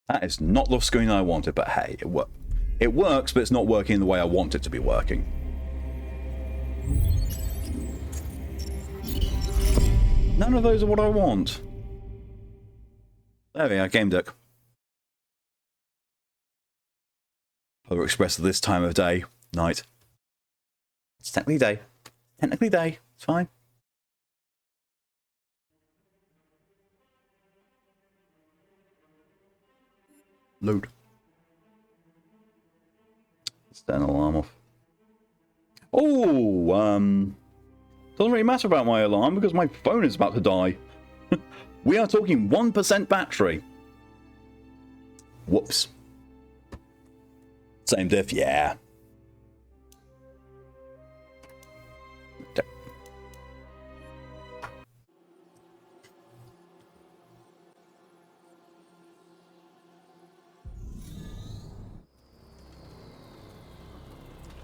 That is not the screen I wanted, but hey, it works, but it's not working the way I want it to be working. None of those are what I want. There we are, Gamedec. Polar Express at this time of day, night. It's technically day. Technically day. It's fine. Load. Let's turn the alarm off. Oh, doesn't really matter about my alarm because my phone is about to die. We are talking 1% battery. Whoops. Same diff, yeah.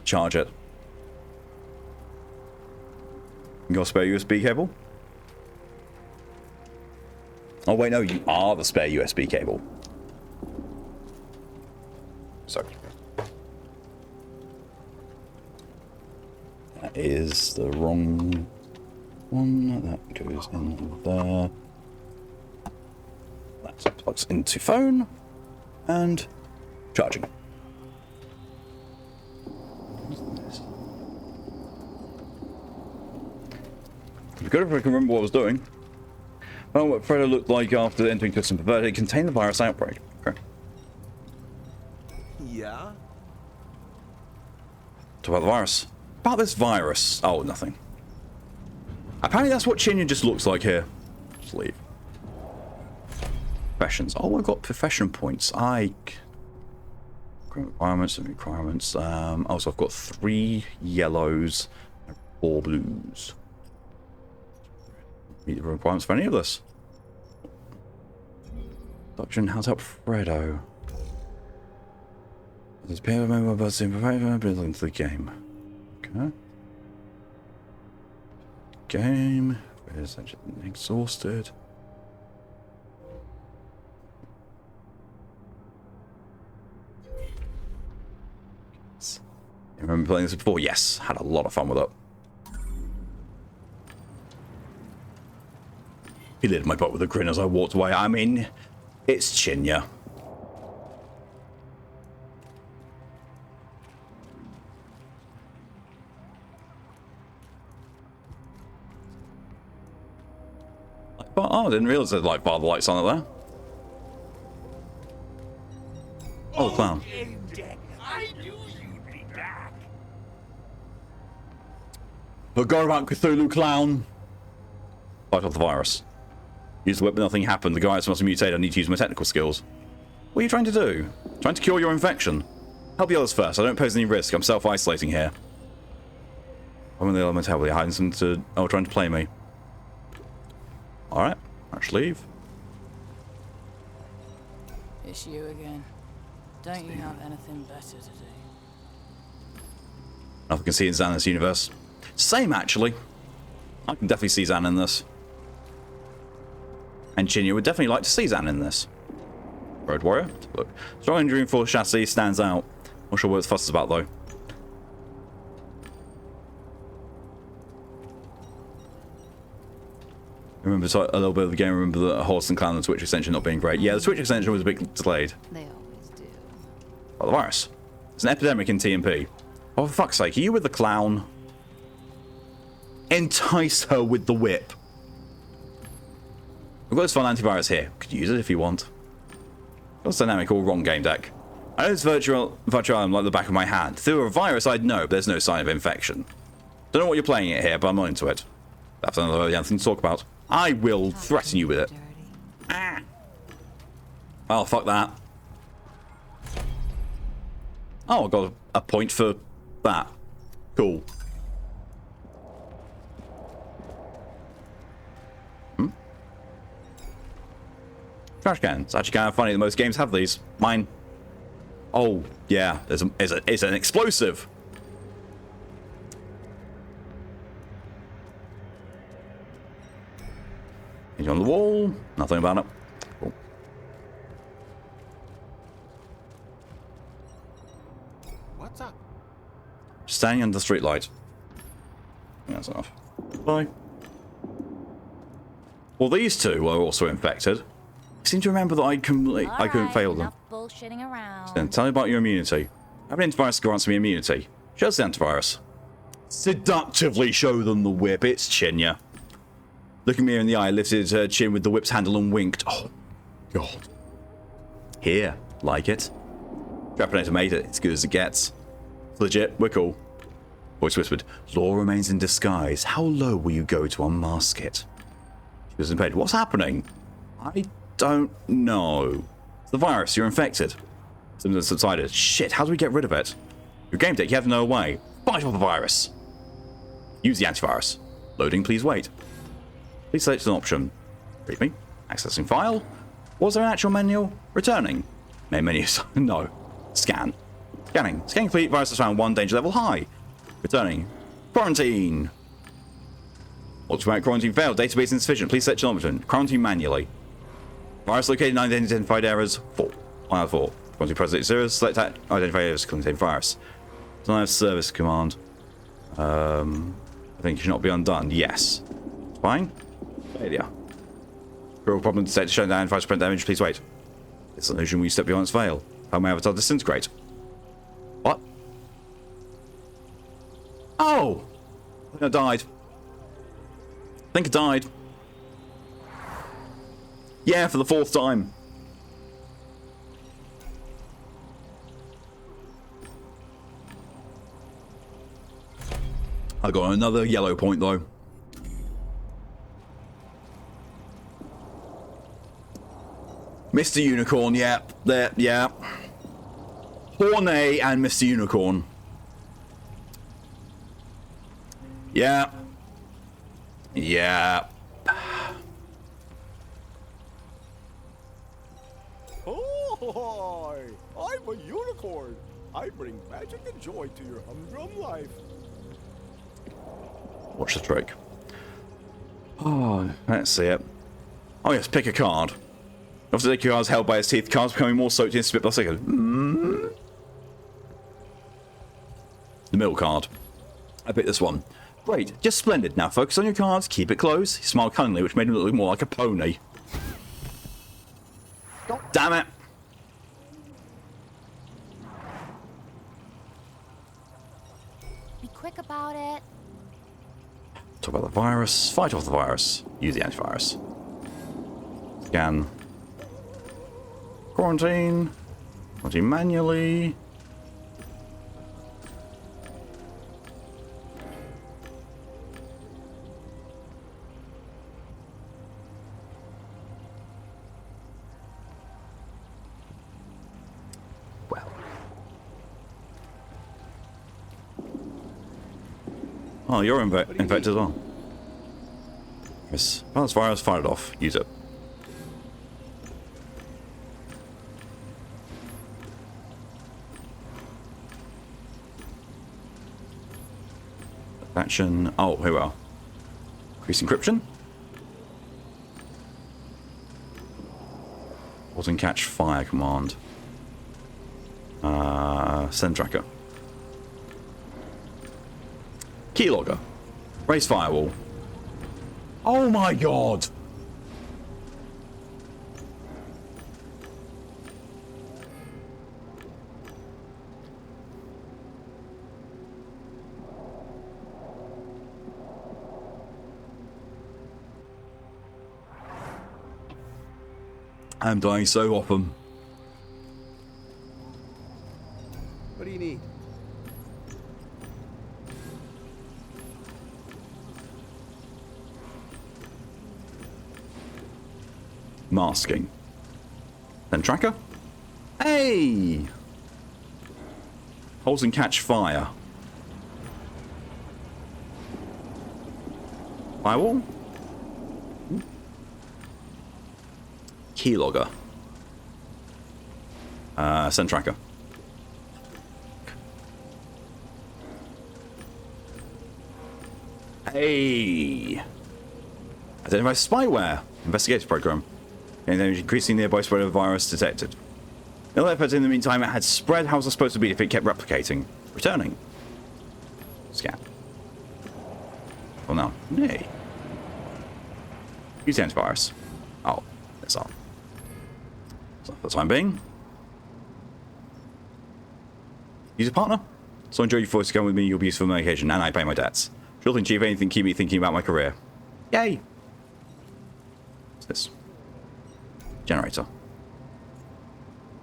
Charge it. You got a spare USB cable? Oh wait, no, you are the spare USB cable. Sorry. That is the wrong one. That goes in there. That plugs into phone. And charging. It'd be good if I can remember what I was doing. Oh, what Fredo looked like after entering Custom Perverted. It contained the virus outbreak. Okay. Yeah? Talk about the virus. About this virus. Oh, nothing. Apparently that's what Chinya just looks like here. Just leave. Professions. Oh, I've got profession points. Requirements and requirements. Oh, so I've got 3 yellows and 4 blues. Meet the requirements for any of this. Doctrine, how's up Fredo? There's a pair of mobile buzzing building into the game. Okay. Game. Where's that? Exhausted. You remember playing this before? Yes. Had a lot of fun with it. He lit my butt with a grin as I walked away. I mean, it's Chinya. Oh, I didn't realize there's like bar the lights on it there. Oh, the clown. Gamedec, I knew you'd be back. Forgot about Cthulhu clown. Fight off the virus. Use the whip, but nothing happened. The guys must have mutated. I need to use my technical skills. What are you trying to do? Trying to cure your infection. Help the others first. I don't pose any risk. I'm self-isolating here. I'm in the element heavily hiding some to... Oh, trying to play me. Alright. Let's leave. It's you again. Don't you have anything better to do? Nothing can see in Xana's universe. Same, actually. I can definitely see Xan in this. And Chinya would definitely like to see Xan in this. Road Warrior. Look. Strong injury for chassis stands out. Not sure what it's fuss is about, though. Remember a little bit of the game. Remember the Horse and Clown and the Twitch extension not being great. Yeah, the Twitch extension was a bit delayed. They always do. Oh, the virus. It's an epidemic in TMP. Oh, for fuck's sake, are you with the clown? Entice her with the whip. We've got this fun antivirus here. Could use it if you want. What's dynamic all wrong, Gamedec? I know this virtual island like the back of my hand. If there were a virus, I'd know, but there's no sign of infection. Don't know what you're playing it here, but I'm not into it. That's another thing to talk about. I will threaten you with it. Ah. Oh, fuck that. Oh, I got a point for that. Cool. Trash can. It's actually kind of funny that most games have these. Mine. Oh, yeah. It's an explosive. He's on the wall. Nothing about it. Cool. What's up? Standing under the street light. That's enough. Bye. Well, these two were also infected. I seem to remember that I couldn't fail them. Bullshitting around. Then tell me about your immunity. Have an antivirus grants me immunity. Show us the antivirus. Seductively show them the whip. It's Chinya. Looking me in the eye, lifted her chin with the whip's handle and winked. Oh, God. Here. Like it? Trapinator made it. It's good as it gets. It's legit. We're cool. Voice whispered. Law remains in disguise. How low will you go to unmask it? She was in bed. What's happening? I don't know. It's the virus. You're infected. Something that subsided. Shit, how do we get rid of it? Your game deck, you have no way. Fight off the virus. Use the antivirus. Loading, please wait. Please select an option. Read me. Accessing file. Was there an actual manual? Returning. Main menus. No. Scan. Scanning. Scan complete. Virus has found 1 danger level high. Returning. Quarantine. Automatic quarantine failed. Database insufficient. Please select an option. Quarantine manually. Virus located in unidentified areas. 4. 1 out of 4. Quarantine present serious. Select identified areas contain virus. Don't have service command. I think it should not be undone. Yes. Fine. Failure. Real problem detected. Shutting down. Virus print damage. Please wait. It's an illusion when you step beyond its veil. How may avatar disintegrate? What? Oh! I think I died. I think I died. Yeah, for the 4th time. I got another yellow point though. Mr. Unicorn, yeah. There, yeah. Hornay and Mr. Unicorn. Yeah. Yeah. Oh, I'm a unicorn. I bring magic and joy to your humdrum life. Watch the trick. Oh, let's see it. Oh yes, pick a card. After the cards held by his teeth, cards becoming more soaked in spit by second. The middle card. I picked this one. Great, just splendid. Now focus on your cards, keep it close. He smiled cunningly, which made him look more like a pony. Damn it! Be quick about it. Talk about the virus. Fight off the virus. Use the antivirus. Scan. Quarantine. Quarantine manually. Well. Oh, you're infected as well. Yes. Balance virus, fight it off. Use it. Action. Oh, here we are. Increase encryption. Hold and catch fire command. Send tracker. Keylogger. Raise firewall. Oh my god! I'm dying so often. What do you need? Masking. Then tracker. Hey! Holds and catch fire. Firewall. Keylogger. Send tracker. Hey! Identify spyware. Investigative program. And then increasing nearby spread of virus detected. The effort in the meantime, it had spread. How's it supposed to be if it kept replicating? Returning. Scan. Oh no. Nay. Use the antivirus. Oh, that's all. So for the time being. Use a partner. So enjoy your force to come with me, you'll be useful on occasion, and I pay my debts. Sure thing, Chief, anything keep me thinking about my career. Yay! What's this? Generator.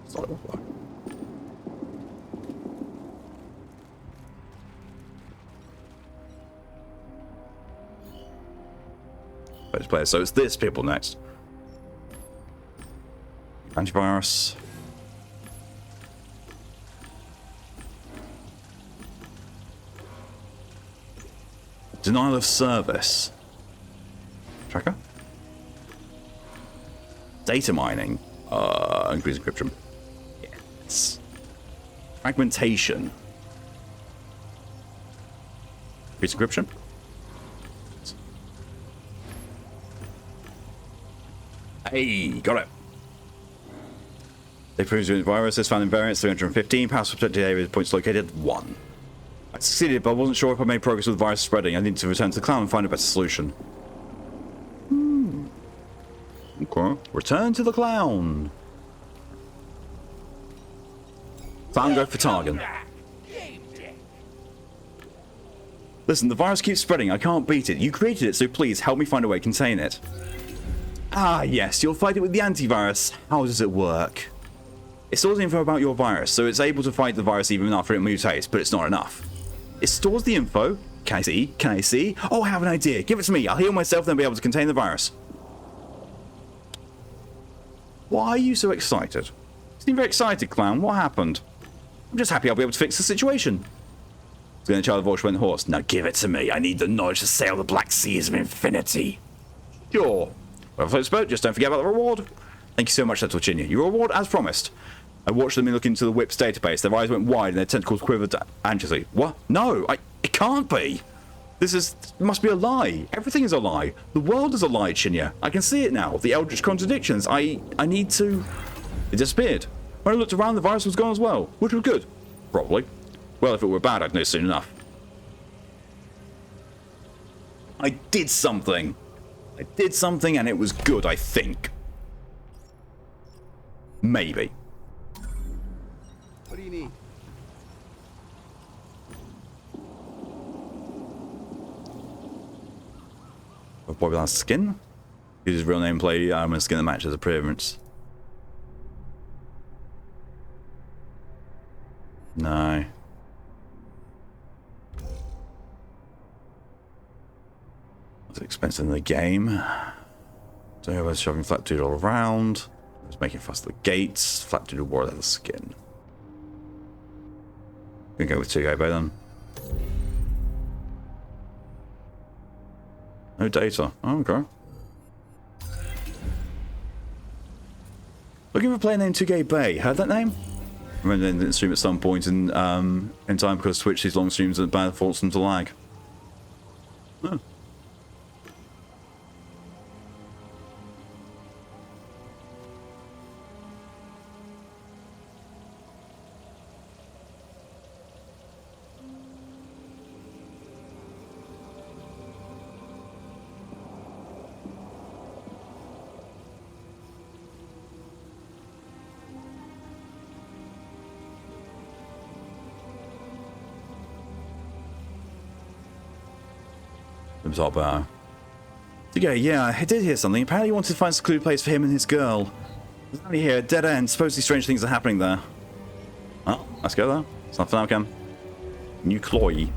Solid work. Player. So it's this people next. Antivirus. Denial of service. Tracker. Data mining. Increase encryption. Yes. Fragmentation. Increase encryption. Hey, got it. They proved the virus is found in variants 315. Pass protected area points located 1. I succeeded, but I wasn't sure if I made progress with the virus spreading. I need to return to the clown and find a better solution. Okay. Return to the clown. Clown go for Targan. Listen, the virus keeps spreading. I can't beat it. You created it, so please help me find a way to contain it. Ah, yes, you'll fight it with the antivirus. How does it work? It stores info about your virus, so it's able to fight the virus even after it mutates, but it's not enough. It stores the info. Can I see? Can I see? Oh, I have an idea. Give it to me. I'll heal myself, then be able to contain the virus. Why are you so excited? You seem very excited, clown. What happened? I'm just happy I'll be able to fix the situation. The inner child voice went hoarse. Now give it to me. I need the knowledge to sail the black seas of infinity. Sure. Well, floats boat, just don't forget about the reward. Thank you so much, Little Chinya. Your reward, as promised. I watched them look into the whip's database. Their eyes went wide and their tentacles quivered anxiously. What? No, it can't be. This must be a lie. Everything is a lie. The world is a lie, Chinya. I can see it now. The eldritch contradictions. I need to... It disappeared. When I looked around, the virus was gone as well, which was good. Probably. Well, if it were bad, I'd know soon enough. I did something. I did something and it was good, I think. Maybe. What do you need? A boy with skin? Use his real name, play a skin that matches appearance. No. It's expensive in the game. So I was shoving flat dude all around. I was making fast the gates. Flat dude wore leather skin. Gonna go with 2 guy by then. No data. Oh, okay. Looking for a player named 2K Bay. Heard that name? I remember they didn't stream at some point in time because Twitch, these long streams are bad, force them to lag. Oh. Yeah, I did hear something. Apparently you wanted to find a secluded place for him and his girl. There's nobody here, dead end. Supposedly strange things are happening there. Oh, let's go there. It's not for now, Cam. New Cloy.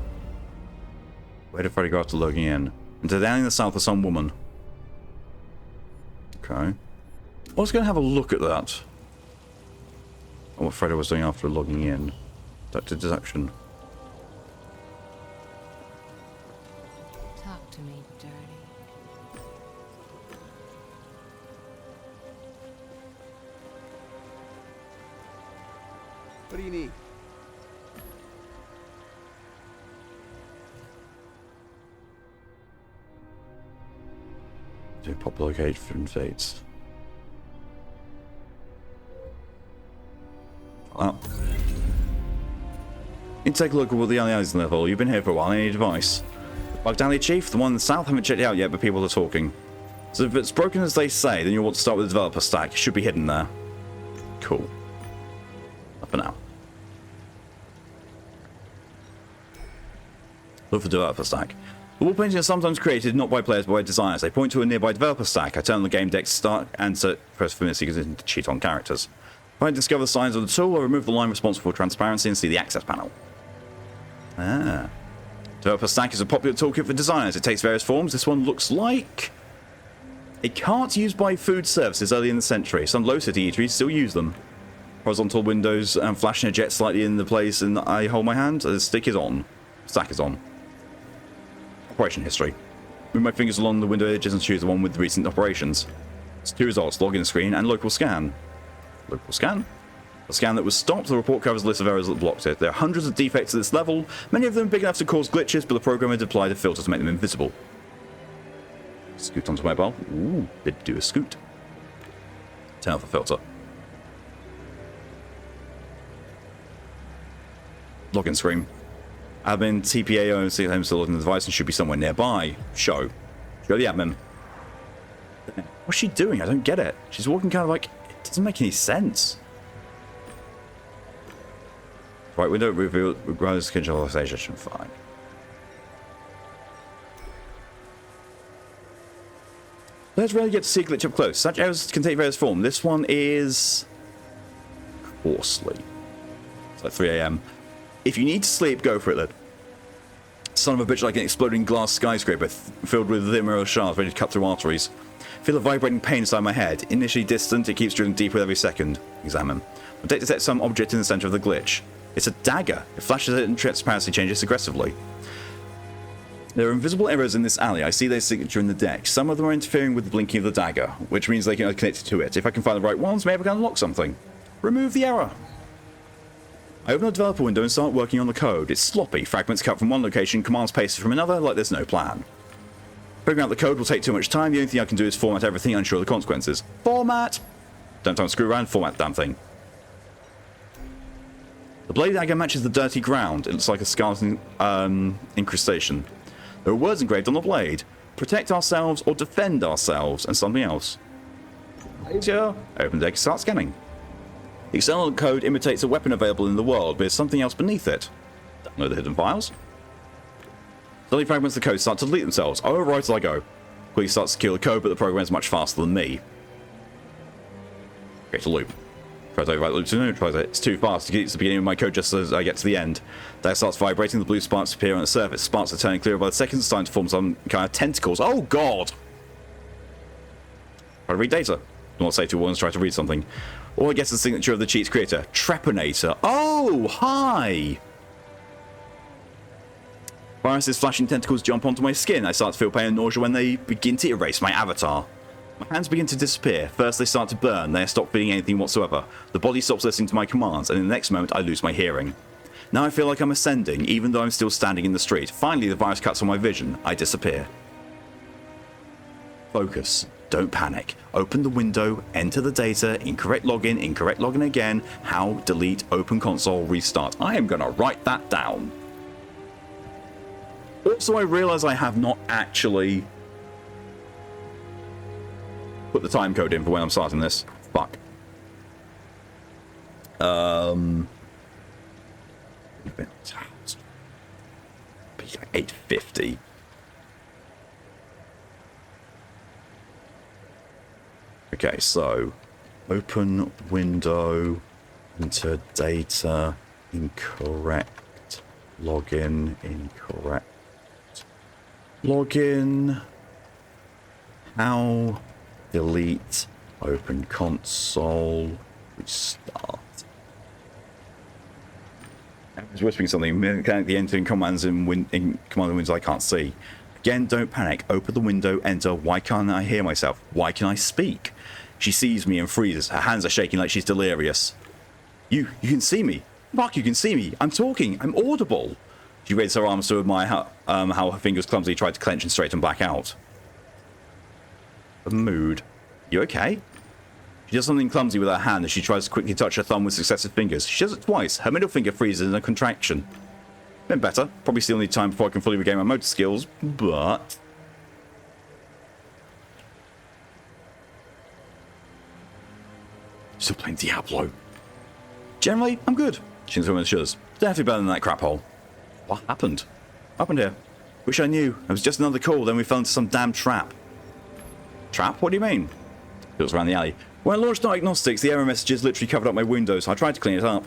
Where did Freddy go after logging in? Into down in the south of some woman. Okay. I was going to have a look at that. Oh, what Freddy was doing after logging in. Deducted deduction. Talk to me, dirty. What do you need? Do pop location dates. Oh. You can take a look at what the allies level. You've been here for a while. Any advice? Baghdadi Chief, the one in the south, haven't checked it out yet, but people are talking. So if it's broken as they say, then you'll want to start with the developer stack. It should be hidden there. Cool. Up and out. Look for developer stack. The wall paintings are sometimes created not by players but by designers. They point to a nearby developer stack. I turn on the game deck to start and press for minutes to cheat on characters. If I discover the signs of the tool, I'll remove the line responsible for transparency and see the access panel. Ah. Developer stack is a popular toolkit for designers. It takes various forms. This one looks like a cart used by food services early in the century. Some low-city eateries still use them. Horizontal windows and flashing a jet slightly in the place, and I hold my hand. The stick is on. Stack is on. Operation history. Move my fingers along the window edges and choose the one with recent operations. It's 2 results, login screen and local scan. Local scan? A scan that was stopped, the report covers a list of errors that blocked it. There are hundreds of defects at this level, many of them big enough to cause glitches, but the program had applied a filter to make them invisible. Scoot onto mobile. Ooh, did do a scoot. Turn off the filter. Login screen. Admin TPAO and see him still looking at the device and should be somewhere nearby. Show the admin. What's she doing? I don't get it. She's walking kind of like, it doesn't make any sense. Right, window reveal requires controlization. Fine. Let's rarely get to see a glitch up close. Such errors can take various forms. This one is coarsely. It's like 3 AM. If you need to sleep, go for it then. Son of a bitch, like an exploding glass skyscraper filled with thin shards ready to cut through arteries. Feel a vibrating pain inside my head. Initially distant, it keeps drilling deeper with every second. Examine. I detect some object in the center of the glitch. It's a dagger. It flashes it and transparency changes aggressively. There are invisible errors in this alley. I see their signature in the deck. Some of them are interfering with the blinking of the dagger, which means they can connect to it. If I can find the right ones, maybe I can unlock something. Remove the error. I open the developer window and start working on the code. It's sloppy. Fragments cut from one location, commands pasted from another, like there's no plan. Figuring out the code will take too much time. The only thing I can do is format everything, unsure of the consequences. Format! Don't time to screw around, format the damn thing. The blade dagger matches the dirty ground. It looks like a scarlet incrustation. There are words engraved on the blade. Protect ourselves or defend ourselves, and something else. Later, open the deck, start scanning. The external code imitates a weapon available in the world, but there's something else beneath it. Download the hidden files. Suddenly fragments of the code start to delete themselves. I overwrite as I go. Quickly start to secure the code, but the program is much faster than me. Create a loop. Try to overwrite loop to neutralize it. It's too fast to get to the beginning of my code just as I get to the end. That starts vibrating, the blue sparks appear on the surface. Sparks are turning clearer by the second, it's starting to form some kind of tentacles. Oh god! Try to read data. Do not say two words, try to read something. All I get is the signature of the cheat's creator. Trepanator. Oh, hi! Viruses flashing tentacles jump onto my skin. I start to feel pain and nausea when they begin to erase my avatar. My hands begin to disappear. First they start to burn, then I stop feeling anything whatsoever. The body stops listening to my commands, and in the next moment I lose my hearing. Now I feel like I'm ascending, even though I'm still standing in the street. Finally the virus cuts on my vision. I disappear. Focus. Don't panic. Open the window, enter the data, incorrect login again, how, delete, open console, restart. I am gonna write that down. Also, I realize I have not actually put the time code in for when I'm starting this. Fuck. 850. Okay, so open window, enter data, incorrect, login, incorrect, login, how, delete, open console, restart. I was whispering something, mechanically entering commands in command windows I can't see. Again, don't panic. Open the window, enter. Why can't I hear myself? Why can I speak? She sees me and freezes. Her hands are shaking like she's delirious. You can see me. Fuck, you can see me. I'm talking. I'm audible. She raises her arms to admire how her fingers clumsily tried to clench and straighten back out. A mood. You okay? She does something clumsy with her hand as she tries to quickly touch her thumb with successive fingers. She does it twice. Her middle finger freezes in a contraction. Been better. Probably still need time before I can fully regain my motor skills, but... Still playing Diablo. Generally, I'm good. She thinks everyone should. Definitely better than that crap hole. What happened? What happened here? Wish I knew. It was just another call, then we fell into some damn trap. Trap? What do you mean? It was around the alley. When I launched diagnostics, the error messages literally covered up my windows. I tried to clean it up.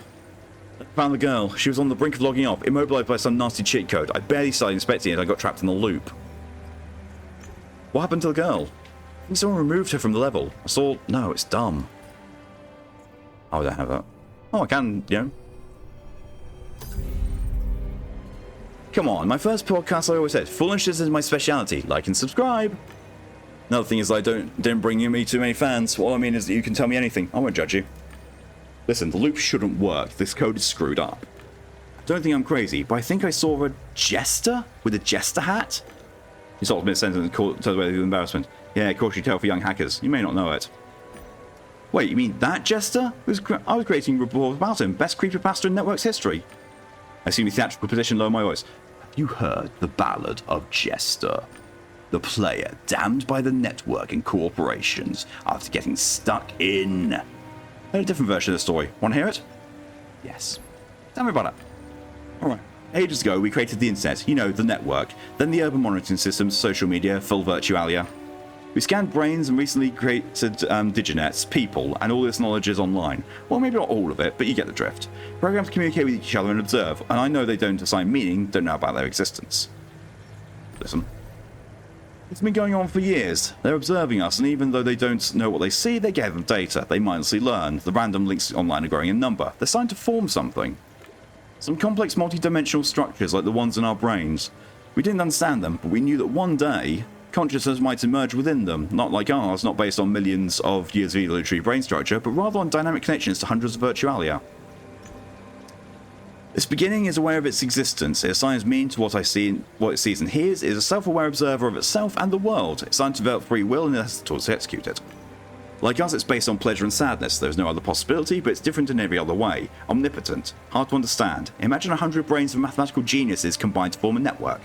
I found the girl. She was on the brink of logging off, immobilized by some nasty cheat code. I barely started inspecting it. I got trapped in the loop. What happened to the girl? I think someone removed her from the level. I saw... No, it's dumb. Oh, I don't have that. Oh, I can, you know. Come on, my first podcast I always said, foolishness is my speciality. Like and subscribe. Another thing is I didn't bring me too many fans. All I mean is that you can tell me anything. I won't judge you. Listen, the loop shouldn't work. This code is screwed up. Don't think I'm crazy, but I think I saw a jester with a jester hat. He sort of mid-sentence and turns away with embarrassment. Yeah, cautionary tale for young hackers. You may not know it. Wait, you mean that jester? I was creating a report about him. Best creepypasta in Network's history. I assume the theatrical position lower my voice. Have you heard the ballad of Jester? The player damned by the network and corporations after getting stuck in... I heard a different version of the story. Want to hear it? Yes. Tell me about it. Alright. Ages ago, we created the internet. You know, the network. Then the urban monitoring systems, social media, full virtualia. We scanned brains and recently created diginets, people, and all this knowledge is online. Well, maybe not all of it, but you get the drift. Programs communicate with each other and observe, and I know they don't assign meaning, don't know about their existence. Listen. It's been going on for years. They're observing us, and even though they don't know what they see, they gather data. They mindlessly learn. The random links online are growing in number. They're starting to form something. Some complex multi-dimensional structures like the ones in our brains. We didn't understand them, but we knew that one day, consciousness might emerge within them, not like ours, not based on millions of years of evolutionary brain structure, but rather on dynamic connections to hundreds of virtualia. This beginning is aware of its existence. It assigns meaning to what it sees and hears. It is a self-aware observer of itself and the world. It's designed to develop free will and it has the tools to execute it. Like us, it's based on pleasure and sadness. There's no other possibility, but it's different in every other way. Omnipotent. Hard to understand. Imagine 100 brains of mathematical geniuses combined to form a network.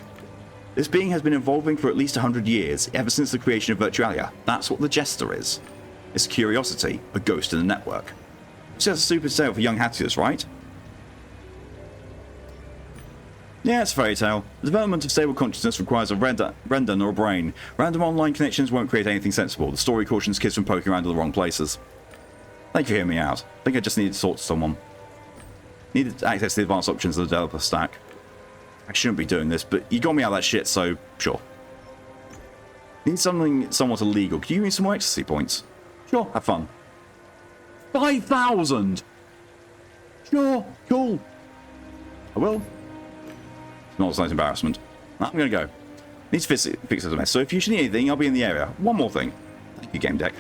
This being has been evolving for at least 100 years, ever since the creation of Virtualia. That's what the Jester is. It's a curiosity, a ghost in the network. It's just a super tale for young hackers, right? Yeah, it's a fairy tale. The development of stable consciousness requires a render nor a brain. Random online connections won't create anything sensible. The story cautions kids from poking around in the wrong places. Thank you for hearing me out. I think I just needed to talk to someone. Needed access to the advanced options of the developer stack. I shouldn't be doing this, but you got me out of that shit, so sure. Need something somewhat illegal. Could you give me some more ecstasy points? Sure, have fun. 5,000! Sure, cool. I will. Not a slight embarrassment. I'm gonna go. Need to fix this mess, so if you should need anything, I'll be in the area. One more thing. Thank you, Gamedec.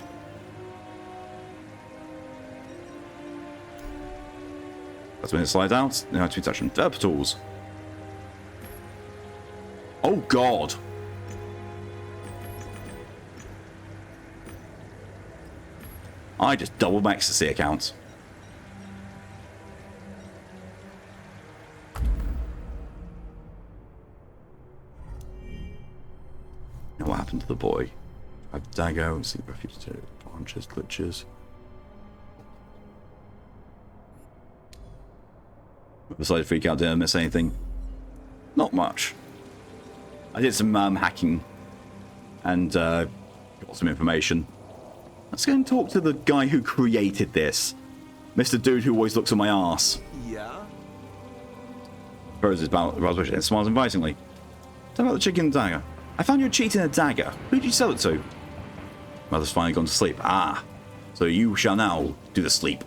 That's when it slides out. Now to be touching developer tools. Oh god! I just doubled my ecstasy account. What happened to the boy? I have dagger, see refuge to branches, glitches. Decided to freak out, didn't miss anything. Not much. I did some hacking and got some information. Let's go and talk to the guy who created this. Mr. Dude who always looks at my ass. Yeah? Throws his raspberry and smiles invitingly. Tell about the chicken dagger. I found you cheating a dagger. Who did you sell it to? Mother's finally gone to sleep. Ah, so you shall now do the sleep.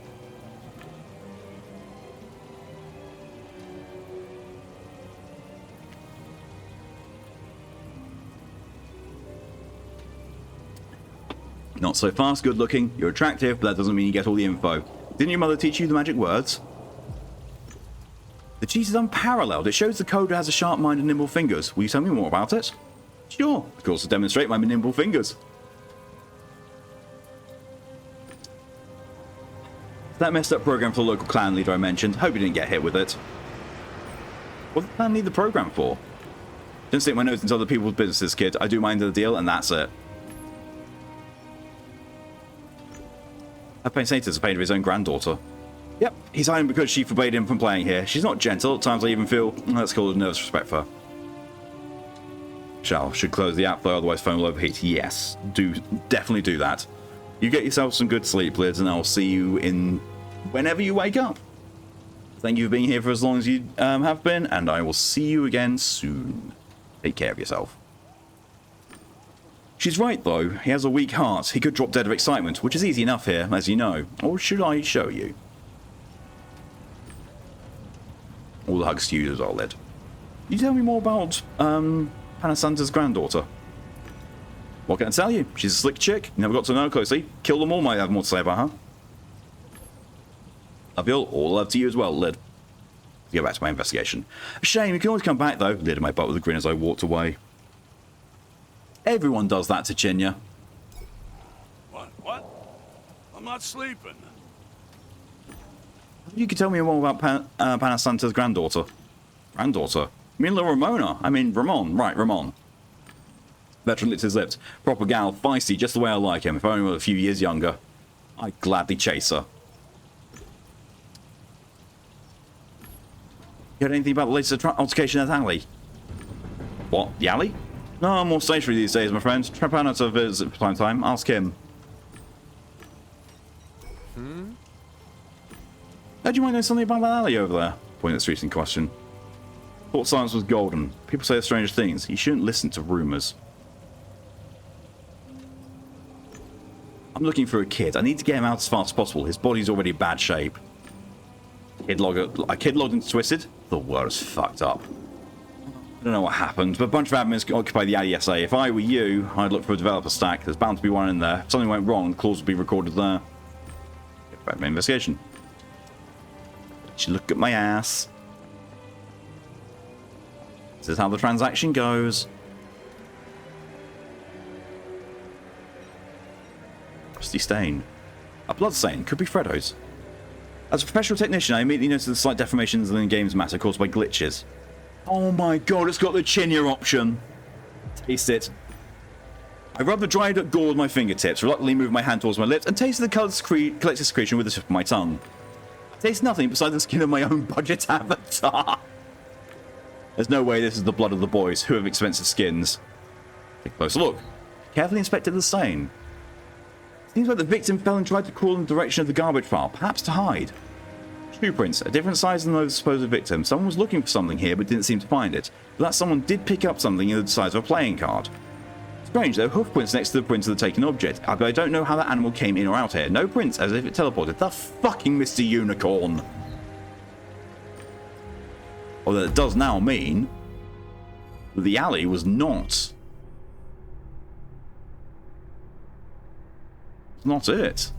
Not so fast, good looking. You're attractive, but that doesn't mean you get all the info. Didn't your mother teach you the magic words? The cheat is unparalleled. It shows the coder has a sharp mind and nimble fingers. Will you tell me more about it? Sure, of course, to demonstrate my nimble fingers. That messed up program for the local clan leader I mentioned. Hope you didn't get hit with it. What did the clan need the program for? Didn't stick my nose into other people's businesses, kid. I do mind the deal, and that's it. I paid Satan's paid of his own granddaughter. Yep, he's hiding because she forbade him from playing here. She's not gentle. At times I even feel, let's call it nervous respect for her. Should close the app though, otherwise phone will overheat. Yes, definitely do that. You get yourself some good sleep, Liz, and I'll see you in whenever you wake up. Thank you for being here for as long as you have been, and I will see you again soon. Take care of yourself. She's right, though. He has a weak heart. He could drop dead of excitement, which is easy enough here, as you know. Or should I show you? All the hugs to you as well, Lid. Can you tell me more about Panasanta's granddaughter? What can I tell you? She's a slick chick. Never got to know her closely. Kill them all might have more to say about her. Love you all love to you as well, Lid. Let's get back to my investigation. Shame, you can always come back, though. Lid in my butt with a grin as I walked away. Everyone does that to Chinya. What? I'm not sleeping. You could tell me more about Panasanta's granddaughter. Granddaughter? You mean little Ramona? I mean, Ramon. Right, Ramon. Veteran licked his lips. Proper gal, feisty, just the way I like him. If only were a few years younger. I'd gladly chase her. You heard anything about the latest altercation at Alley? What? The Alley? No, I'm more stationary these days, my friend. Trapana to visit from time to time. Ask him. How'd you mind knowing something about that alley over there? Pointing at the street in question. Thought silence was golden. People say the strangest things. You shouldn't listen to rumors. I'm looking for a kid. I need to get him out as fast as possible. His body's already in bad shape. A kid logged into Twisted? The world's fucked up. I don't know what happened, but a bunch of admins occupy the alley SA. If I were you, I'd look for a developer stack. There's bound to be one in there. If something went wrong, the clause would be recorded there. Get back to my investigation. She look at my ass. This is how the transaction goes. Rusty stain. A blood stain. Could be Freddo's. As a professional technician, I immediately noticed the slight deformations in the game's matter caused by glitches. Oh my god, it's got the Chinya option. Taste it. I rubbed the dried up gore with my fingertips, reluctantly moved my hand towards my lips, and tasted the collected secretion with the tip of my tongue. I taste nothing besides the skin of my own budget avatar. There's no way this is the blood of the boys who have expensive skins. Take a closer look. Carefully inspected the stain. Seems like the victim fell and tried to crawl in the direction of the garbage pile, perhaps to hide. Shoe prints, a different size than those supposed victims. Someone was looking for something here but didn't seem to find it. But that someone did pick up something in the size of a playing card. Strange, there are hoof prints next to the print of the taken object, but I don't know how that animal came in or out here. No prints, as if it teleported. The fucking Mr. Unicorn! Although it does now mean that the alley was not it.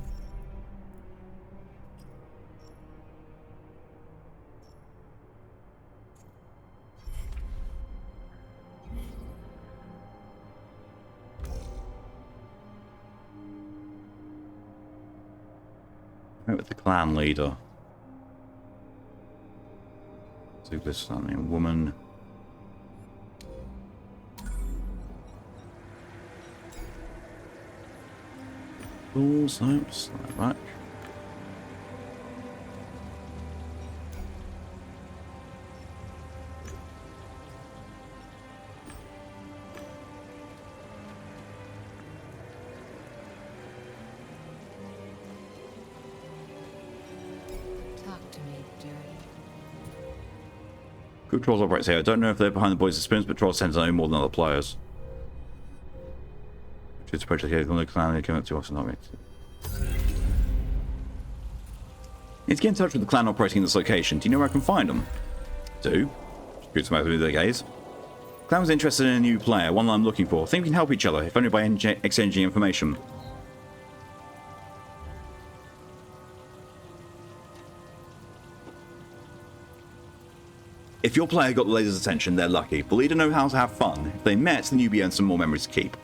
Right with the clan leader. Super stunning woman. Tools, no, slide back. Talk to me, Dirty. Good trolls operates here. I don't know if they're behind the boys' spins, but trolls tend to know more than other players. It's approach the clan they come up to us and not me. Need to get in touch with the clan operating in this location. Do you know where I can find them? Do. Good to with the gaze. Clan was interested in a new player, one that I'm looking for. Think we can help each other, if only by exchanging information. If your player got the laser's attention, they're lucky. The leader knows how to have fun. If they met, the newbie earns some more memories to keep.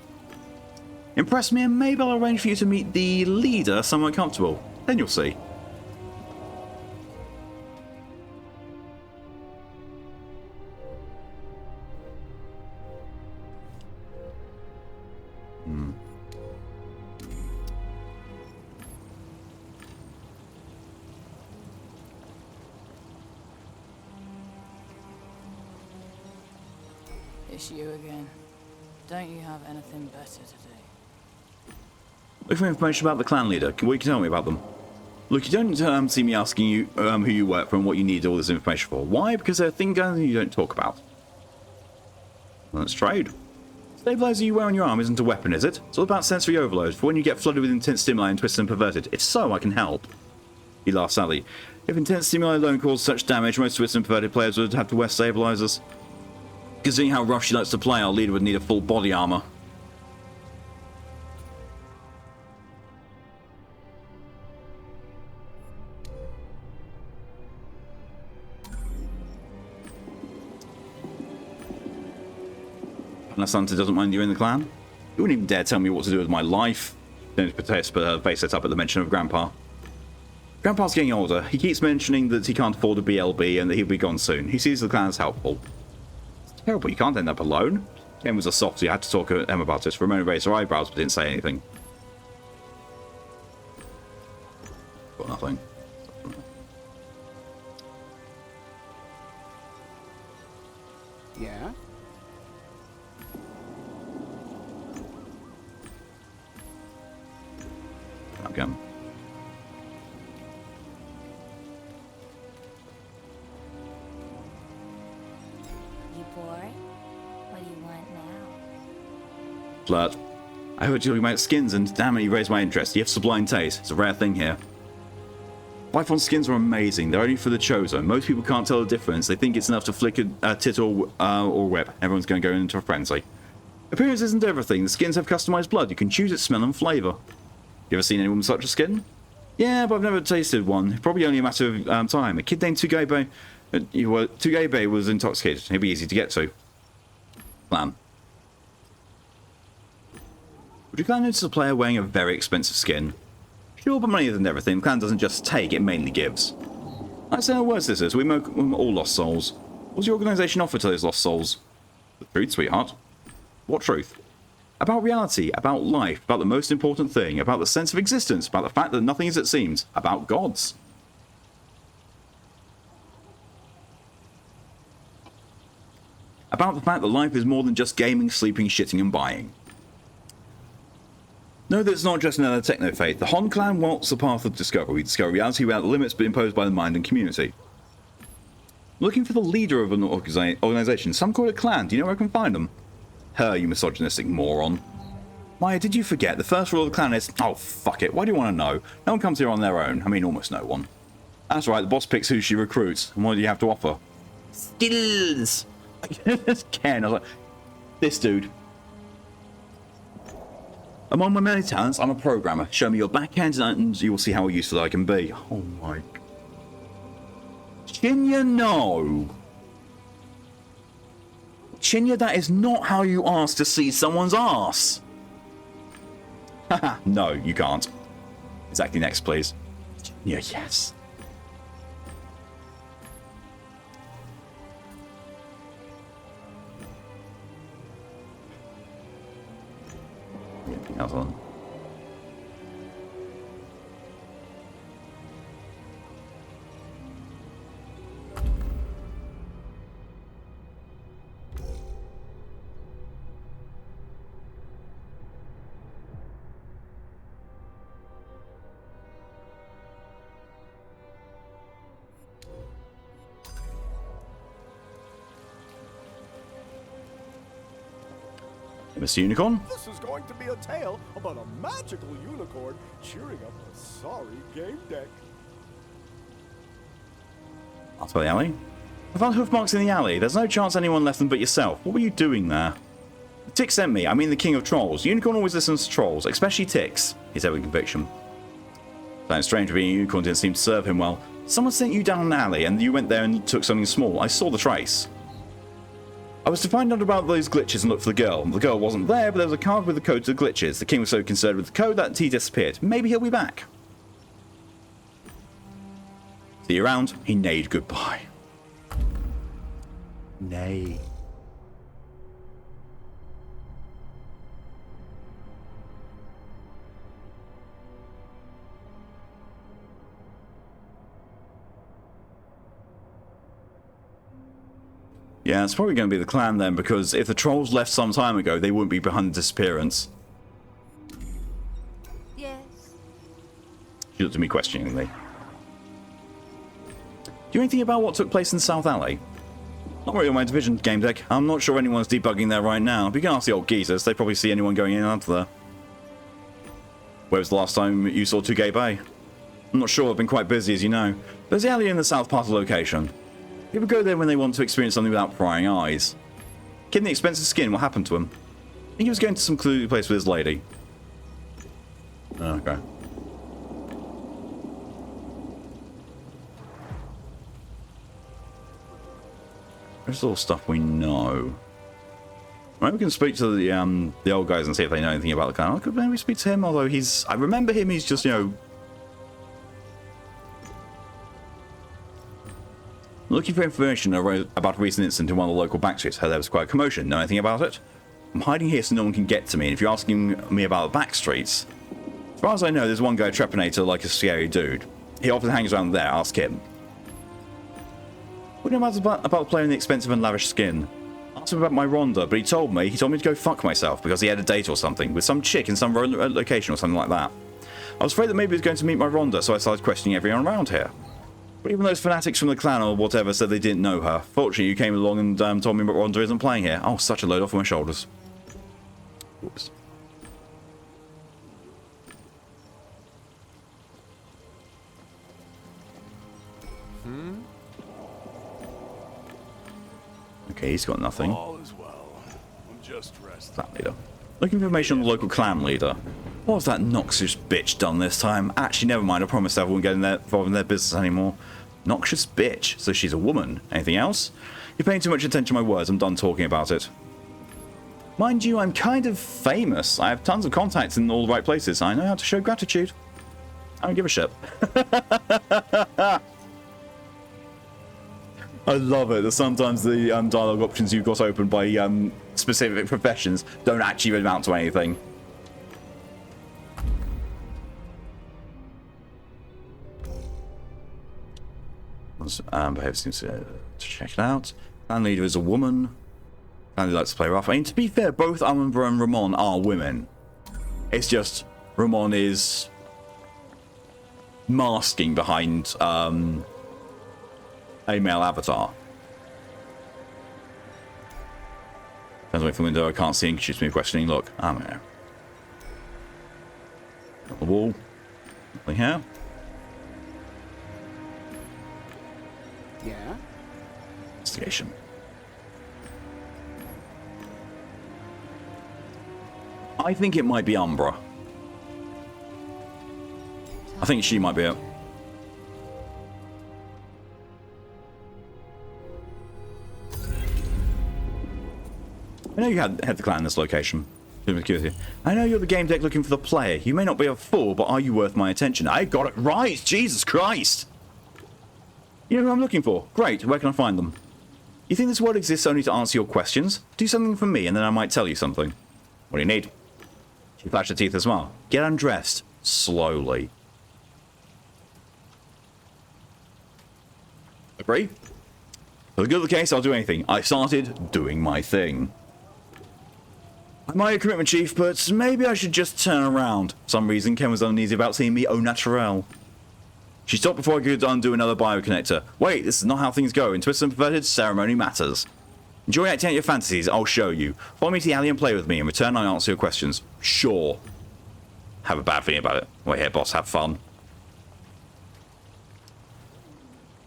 Impress me and maybe I'll arrange for you to meet the leader somewhere comfortable. Then you'll see. It's you again. Don't you have anything better to do? Looking for information about the clan leader. What can you tell me about them? Look, you don't see me asking you who you work for and what you need all this information for. Why? Because there are things you don't talk about. Let's trade. Stabilizer you wear on your arm isn't a weapon, is it? It's all about sensory overload for when you get flooded with intense stimuli and twisted and perverted. If so, I can help. He laughs sadly. If intense stimuli alone caused such damage, most twisted and perverted players would have to wear stabilizers. Considering how rough she likes to play, our leader would need a full body armor. Unless Hunter doesn't mind you in the clan. You wouldn't even dare tell me what to do with my life. Then protest, but her face set up at the mention of Grandpa. Grandpa's getting older. He keeps mentioning that he can't afford a BLB and that he'll be gone soon. He sees the clan as helpful. It's terrible, you can't end up alone. Em was a softie, I had to talk to Em about it. Ramona raised her eyebrows but didn't say anything. Got nothing. Yeah? Again. You bored? What do you want now? Flirt. I heard you talking about skins and damn it, you raised my interest. You have sublime taste. It's a rare thing here. Python skins are amazing. They're only for the chosen. Most people can't tell the difference. They think it's enough to flick a tit or whip. Everyone's going to go into a frenzy. Appearance isn't everything. The skins have customized blood. You can choose its smell and flavor. You ever seen anyone with such a skin? Yeah, but I've never tasted one. Probably only a matter of time. A kid named Tugebe was intoxicated. It'd be easy to get to. Plan. Would you clan notice a player wearing a very expensive skin? Sure, but money isn't everything. The clan doesn't just take, it mainly gives. I say no words, sisters. We all lost souls. What's your organization offer to those lost souls? The truth, sweetheart. What truth? About reality, about life, about the most important thing, about the sense of existence, about the fact that nothing is as it seems, about gods. About the fact that life is more than just gaming, sleeping, shitting, and buying. No, that it's not just another techno-faith. The Hon clan walks the path of discovery. We discover reality without the limits but imposed by the mind and community. Looking for the leader of an organization, some call it clan. Do you know where I can find them? Her, you misogynistic moron. Maya, did you forget? The first rule of the clan is, oh, fuck it. Why do you want to know? No one comes here on their own. I mean, almost no one. That's right, the boss picks who she recruits. And what do you have to offer? Skills! Ken, I was like, this dude. Among my many talents, I'm a programmer. Show me your backhand and you will see how useful I can be. Oh my... Chinya, no! Chinya, that is not how you ask to see someone's arse. Haha, no, you can't. Exactly, next, please. Chinya, yes. Anything else on? Mr. Unicorn? This is going to be a tale about a magical unicorn cheering up a sorry game deck. Out by the alley. I found hoof marks in the alley. There's no chance anyone left them but yourself. What were you doing there? Tix sent me. I mean the king of trolls. Unicorn always listens to trolls, especially Tix. He's having conviction. Sounds strange, being a unicorn didn't seem to serve him well. Someone sent you down an alley and you went there and took something small. I saw the trace. I was to find out about those glitches and look for the girl. The girl wasn't there, but there was a card with the code to the glitches. The king was so concerned with the code that he disappeared. Maybe he'll be back. See you around. He neighed goodbye. Nay. Yeah, it's probably going to be the clan then, because if the trolls left some time ago, they wouldn't be behind the disappearance. Yes. She looked at me questioningly. Do you know anything about what took place in South Alley? Not really on my division, Gamedec. I'm not sure anyone's debugging there right now. But you can ask the old geezers. They probably see anyone going in and out of there. Where was the last time you saw 2K Bay? I'm not sure. I've been quite busy, as you know. There's the alley in the south part of the location. People go there when they want to experience something without prying eyes. Kid in the expensive skin, what happened to him? I think he was going to some clue place with his lady. Okay. There's all stuff we know. Maybe we can speak to the old guys and see if they know anything about the clan. I could maybe speak to him, although I remember him, he's just, you know... Looking for information about a recent incident in one of the local backstreets. Heard there was quite a commotion. Know anything about it? I'm hiding here so no one can get to me, and if you're asking me about the backstreets... As far as I know, there's one guy, Trepanator, like a scary dude. He often hangs around there, ask him. What do you know about playing the expensive and lavish skin? Asked him about my Rhonda, but he told me to go fuck myself because he had a date or something with some chick in some location or something like that. I was afraid that maybe he was going to meet my Rhonda, so I started questioning everyone around here. But even those fanatics from the clan or whatever said they didn't know her. Fortunately, you came along and told me that Rhonda isn't playing here. Oh, such a load off my shoulders. Oops. Okay, he's got nothing. All is well. I'm just resting. Clan leader. Looking for information on the local clan leader. What was that noxious bitch done this time? Actually, never mind. I promised I wouldn't get involved in their business anymore. Noxious bitch. So she's a woman. Anything else? You're paying too much attention to my words. I'm done talking about it. Mind you, I'm kind of famous. I have tons of contacts in all the right places. I know how to show gratitude. I don't give a shit. I love it that sometimes the dialogue options you've got open by specific professions don't actually amount to anything. Behavior seems to check it out. Clan leader is a woman. Clan leader likes to play rough. I mean, to be fair, both Umbra and Ramon are women. It's just Ramon is masking behind a male avatar. Turns away from the window, I can't see and shoots me questioning. Look, I'm here. Got the wall. Nothing here. Yeah? Investigation. I think it might be Umbra. I think she might be it. I know you had the clan in this location. I know you're the game deck looking for the player. You may not be a fool, but are you worth my attention? I got it right! Jesus Christ! You know who I'm looking for? Great, where can I find them? You think this world exists only to answer your questions? Do something for me and then I might tell you something. What do you need? She flashed her teeth as well. Get undressed. Slowly. Agree? For the good of the case, I'll do anything. I started doing my thing. I might a commitment, Chief, but maybe I should just turn around. For some reason, Ken was uneasy about seeing me au naturel. She stopped before I could undo another bioconnector. Wait, this is not how things go. In Twisted and Perverted, ceremony matters. Enjoy acting out your fantasies, I'll show you. Follow me to the alley and play with me. In return, I'll answer your questions. Sure. Have a bad feeling about it. Wait here, boss, have fun.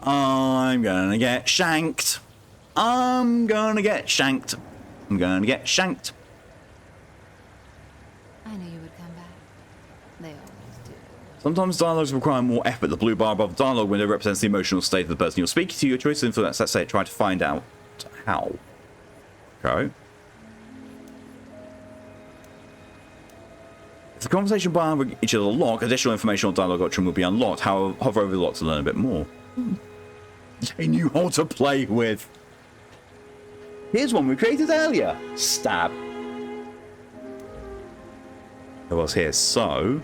I'm gonna get shanked. I'm gonna get shanked. I'm gonna get shanked. I knew you would come back. They always do. Sometimes dialogues require more effort. The blue bar above the dialogue window represents the emotional state of the person you're speaking to. Your choice of influence, let's say, try to find out how. Okay. If the conversation bar each other lock, additional information or dialogue option will be unlocked. However, hover over the lock to learn a bit more. They knew how to play with. Here's one we created earlier. Stab. It was here, so...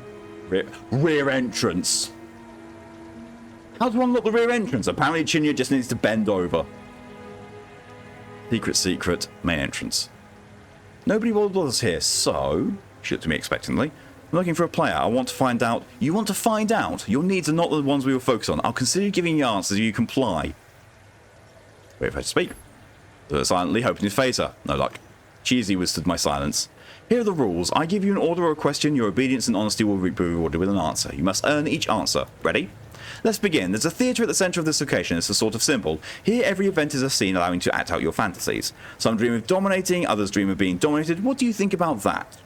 Rear entrance. How do one unlock the rear entrance? Apparently Chinya just needs to bend over. Secret, main entrance. Nobody bothers here, so... She looked at me expectantly. I'm looking for a player. I want to find out... You want to find out? Your needs are not the ones we will focus on. I'll consider giving you answers if you comply. Wait for her to speak. Stood silently, hoping to phase her. No luck. She easily withstood my silence. Here are the rules. I give you an order or a question. Your obedience and honesty will be rewarded with an answer. You must earn each answer. Ready? Let's begin. There's a theatre at the centre of this location. It's a sort of symbol. Here, every event is a scene allowing you to act out your fantasies. Some dream of dominating, others dream of being dominated. What do you think about that?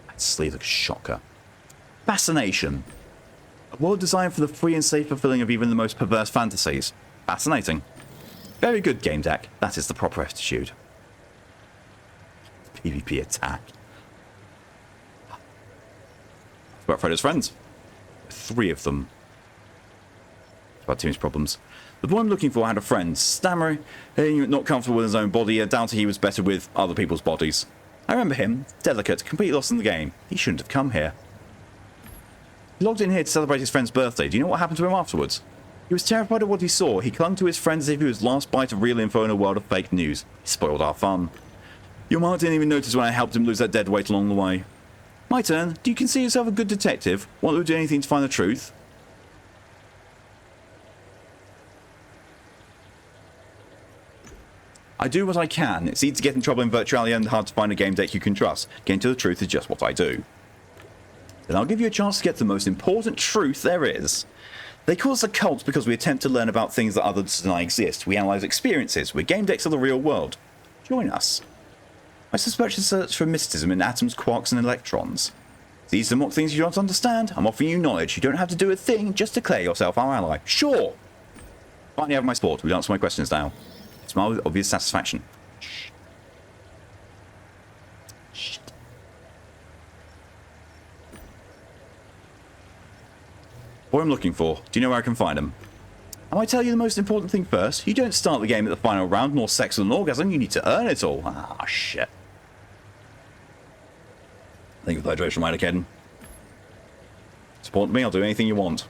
That sleeve looks shocker. Fascination. A world designed for the free and safe fulfilling of even the most perverse fantasies. Fascinating. Very good, Gamedec. That is the proper attitude. PvP attack. About Freddo's friends. 3 of them. About Tim's problems. The boy I'm looking for had a friend, stammering, not comfortable with his own body, and doubted he was better with other people's bodies. I remember him, delicate, completely lost in the game. He shouldn't have come here. He logged in here to celebrate his friend's birthday. Do you know what happened to him afterwards? He was terrified of what he saw. He clung to his friend as if he was the last bite of real info in a world of fake news. He spoiled our fun. Your Mark didn't even notice when I helped him lose that dead weight along the way. My turn. Do you consider yourself a good detective? Want to do anything to find the truth? I do what I can. It's easy to get in trouble in virtuality and hard to find a game deck you can trust. Getting to the truth is just what I do. Then I'll give you a chance to get to the most important truth there is. They call us a cult because we attempt to learn about things that others deny exist. We analyse experiences. We're game decks of the real world. Join us. I suspect you search for mysticism in atoms, quarks, and electrons. It's easy to mock things you don't understand. I'm offering you knowledge. You don't have to do a thing. Just declare yourself our ally. Sure. Finally, have my sport. We'll answer my questions now. Smile with obvious satisfaction. Shh. Shh. Boy I'm looking for. Do you know where I can find him? I might tell you the most important thing first. You don't start the game at the final round, nor sex with an orgasm. You need to earn it all. Ah, shit. Think of hydration, right, kid? Support me, I'll do anything you want.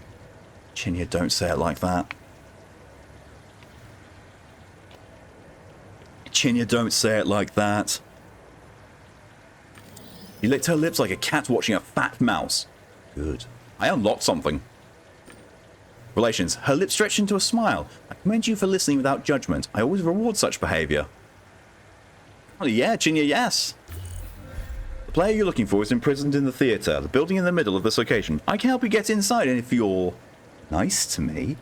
Chinya, don't say it like that. Chinya, don't say it like that. He licked her lips like a cat watching a fat mouse. Good. I unlocked something. Relations. Her lips stretched into a smile. I commend you for listening without judgment. I always reward such behaviour. Oh yeah, Chinya, yes. The player you're looking for is imprisoned in the theatre, the building in the middle of this location. I can help you get inside, and if you're nice to me... You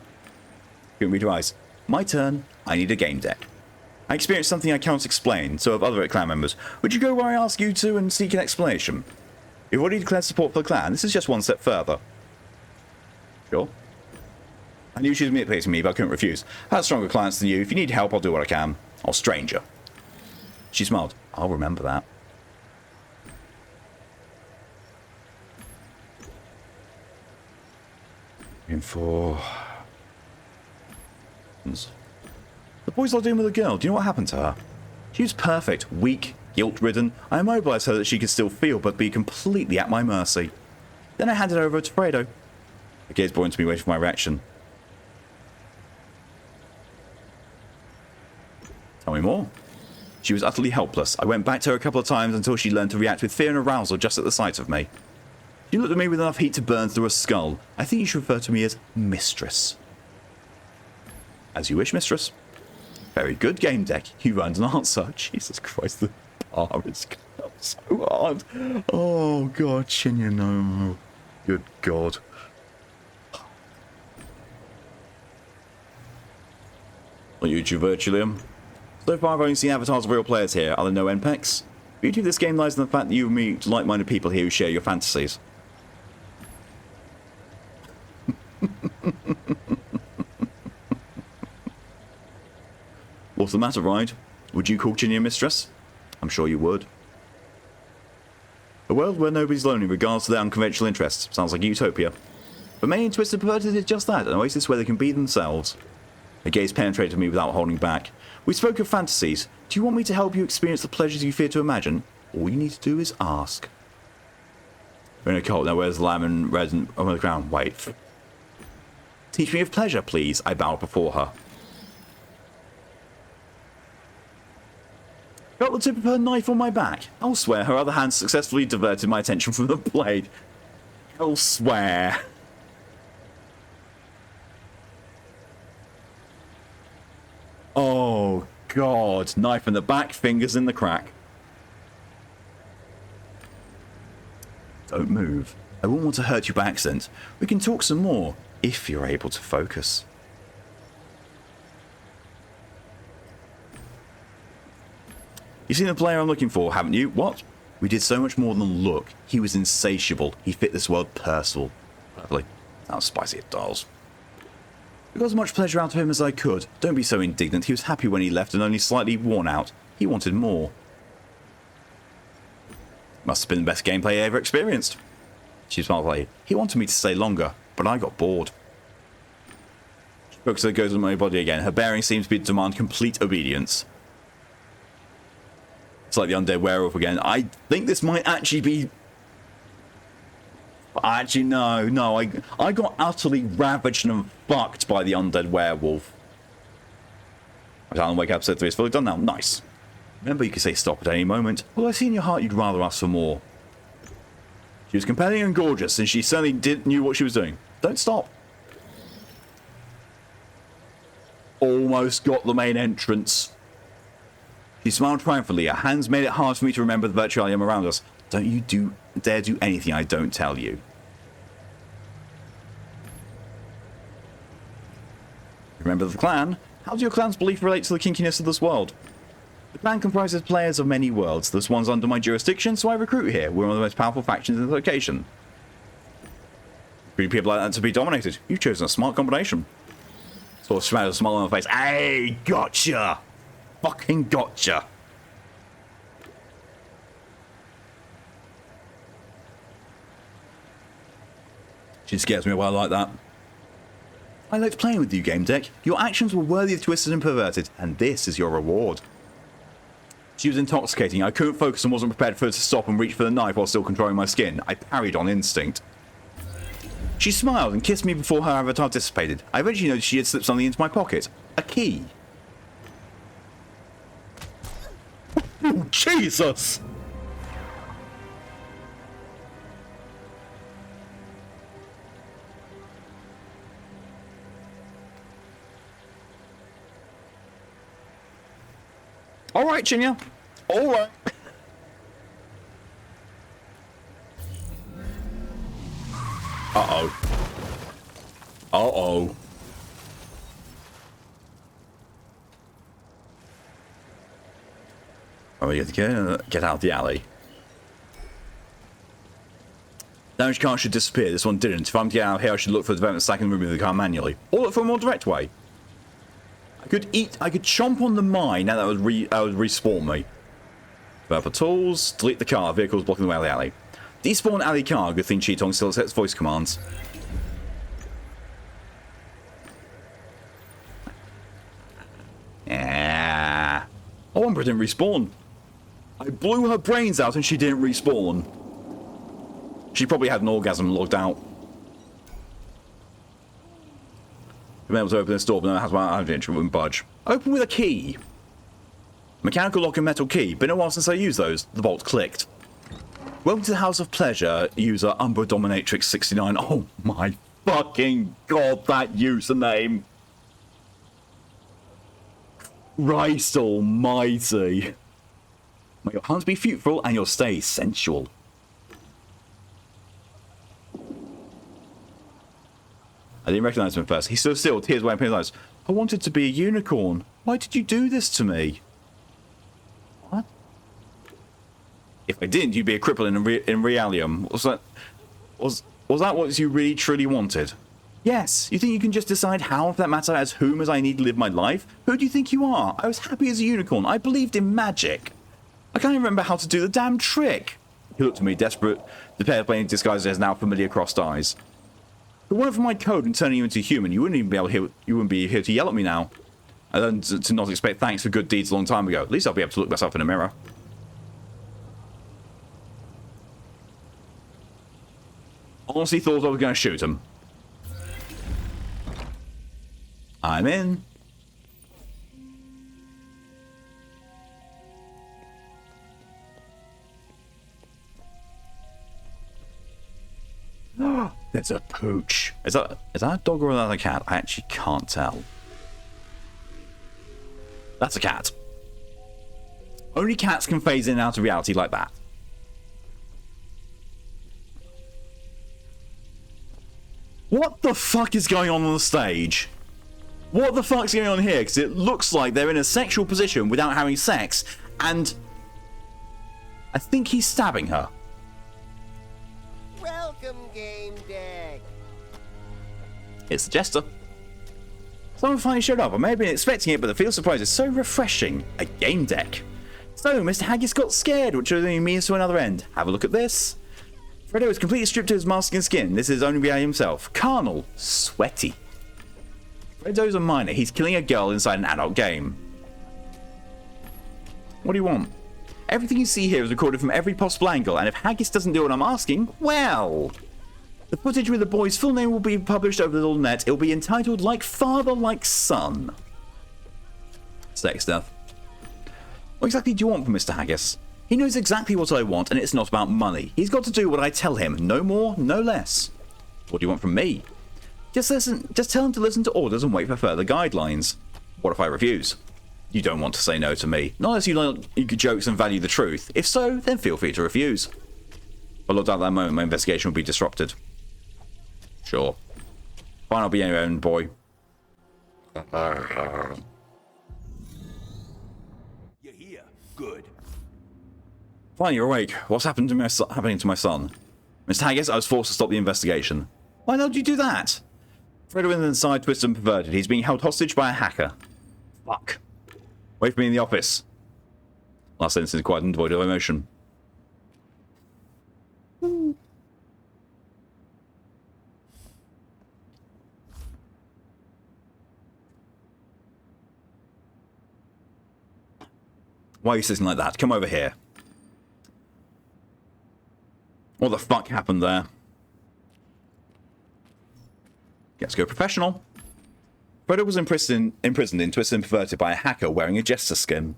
can read your eyes. My turn. I need a game deck. I experienced something I can't explain, so have other clan members. Would you go where I ask you to and seek an explanation? You've already declared support for the clan. This is just one step further. Sure. I knew she was manipulating me, but I couldn't refuse. I had stronger clients than you. If you need help, I'll do what I can. I'll stranger. She smiled. I'll remember that. In for... The boy's not dealing with a girl. Do you know what happened to her? She was perfect, weak, guilt-ridden. I immobilized her that she could still feel, but be completely at my mercy. Then I handed her over to Fredo. The gaze pointed to me, waiting for my reaction. Tell me more. She was utterly helpless. I went back to her a couple of times until she learned to react with fear and arousal just at the sight of me. She looked at me with enough heat to burn through her skull. I think you should refer to me as Mistress. As you wish, Mistress. Very good, game deck. You earned an answer. Jesus Christ, the bar is so hard. Oh, God, Chinya, no. Good God. On YouTube, Virtualium. So far, I've only seen avatars of real players here. Are there no NPECs? The beauty of this game lies in the fact that you meet like-minded people here who share your fantasies. What's the matter, Ride? Would you call Chinya Mistress? I'm sure you would. A world where nobody's lonely in regards to their unconventional interests. Sounds like a utopia. But many twisted perverted is just that, an oasis where they can be themselves. Her gaze penetrated me without holding back. We spoke of fantasies. Do you want me to help you experience the pleasures you fear to imagine? All you need to do is ask. We're in a cult. Now where's the lamb and red and on the ground? Wait. Teach me of pleasure, please. I bowed before her. felt the tip of her knife on my back. Elsewhere, her other hand successfully diverted my attention from the blade. Elsewhere. Oh, God. Knife in the back, fingers in the crack. Don't move. I won't want to hurt you by accident. We can talk some more, if you're able to focus. You've seen the player I'm looking for, haven't you? What? We did so much more than look. He was insatiable. He fit this world perfectly. That was spicy it dials. I got as much pleasure out of him as I could. Don't be so indignant. He was happy when he left and only slightly worn out. He wanted more. Must have been the best gameplay I ever experienced. She smiled like, he wanted me to stay longer, but I got bored. She focused her goes on my body again. Her bearing seems to be to demand complete obedience. It's like the undead werewolf again. I think this might actually be... Actually, no. I got utterly ravaged and fucked by the undead werewolf. Alan Wake episode 3 is fully done now. Nice. Remember, you can say stop at any moment. Well, I see in your heart you'd rather ask for more. She was compelling and gorgeous, and she certainly knew what she was doing. Don't stop. Almost got the main entrance. She smiled triumphantly. Her hands made it hard for me to remember the virtualium around us. Don't you dare do anything I don't tell you. Remember the clan? How does your clan's belief relate to the kinkiness of this world? The clan comprises players of many worlds. This one's under my jurisdiction, so I recruit here. We're one of the most powerful factions in the location. Three people like that to be dominated. You've chosen a smart combination. Sort of smash a smile on her face. Hey, gotcha! Fucking gotcha! She scares me while I like that. I liked playing with you, Gamedec. Your actions were worthy of twisted and perverted, and this is your reward. She was intoxicating. I couldn't focus and wasn't prepared for her to stop and reach for the knife while still controlling my skin. I parried on instinct. She smiled and kissed me before her avatar dissipated. I eventually noticed she had slipped something into my pocket. A key. Oh, Jesus! All right, Chinya. All right. Uh-oh. Uh-oh. Oh, we have to get out of the alley. Damaged car should disappear. This one didn't. If I'm to get out of here, I should look for the development stack and remove the car manually. Or look for a more direct way. I could chomp on the mine, and that would respawn me. For tools, delete the car. Vehicles blocking the way out of the alley. Despawn alley car. Good thing Cheetong still accepts voice commands. Yeah. Oh, Umbra didn't respawn. I blew her brains out and she didn't respawn. She probably had an orgasm logged out. Been able to open this door, but no matter how I wouldn't budge. Open with a key. Mechanical lock and metal key. Been a while since I used those. The bolt clicked. Welcome to the House of Pleasure, user Umbra Dominatrix 69. Oh my fucking god, that username. Christ almighty. May your hands be fruitful and your stay sensual. I didn't recognise him at first. He stood still, tears wiping his eyes. I wanted to be a unicorn. Why did you do this to me? What? If I didn't, you'd be a cripple in Realium. Was that what you really truly wanted? Yes. You think you can just decide how, for that matter, as whom as I need to live my life? Who do you think you are? I was happy as a unicorn. I believed in magic. I can't even remember how to do the damn trick. He looked at me, desperate. The pair playing disguised as now familiar crossed eyes. If it weren't for my code and turning you into a human, you wouldn't even be able to you wouldn't be here to yell at me now. I learned to not expect thanks for good deeds a long time ago. At least I'll be able to look myself in a mirror. Honestly thought I was going to shoot him. I'm in. There's a pooch. Is that a dog or another cat? I actually can't tell. That's a cat. Only cats can phase in and out of reality like that. What the fuck is going on the stage? What the fuck's going on here? Because it looks like they're in a sexual position without having sex, and I think he's stabbing her. Welcome, Gamedec. It's the jester. Someone finally showed up. I may have been expecting it, but the feel surprise is so refreshing. A game deck. So, Mr. Haggis got scared, which only means to another end. Have a look at this. Fredo is completely stripped of his mask and skin. This is only by himself. Carnal. Sweaty. Fredo's a minor. He's killing a girl inside an adult game. What do you want? Everything you see here is recorded from every possible angle, and if Haggis doesn't do what I'm asking, well... The footage with the boy's full name will be published over the little net. It will be entitled Like Father, Like Son. Sex stuff. What exactly do you want from Mr. Haggis? He knows exactly what I want, and it's not about money. He's got to do what I tell him. No more, no less. What do you want from me? Just tell him to listen to orders and wait for further guidelines. What if I refuse? You don't want to say no to me. Not unless you like jokes and value the truth. If so, then feel free to refuse. I looked at that moment, my investigation will be disrupted. Sure. Fine, I'll be your own boy. You're here. Good. Fine, you're awake. What's happening to my son? Mr. Haggis, I was forced to stop the investigation. Why not you do that? Fredo is inside, twisted and perverted. He's being held hostage by a hacker. Fuck. Wait for me in the office. Last sentence is quite devoid of emotion. Why are you sitting like that? Come over here. What the fuck happened there? Let's go professional. Fredo was imprisoned in Twisted and Perverted by a hacker wearing a jester skin.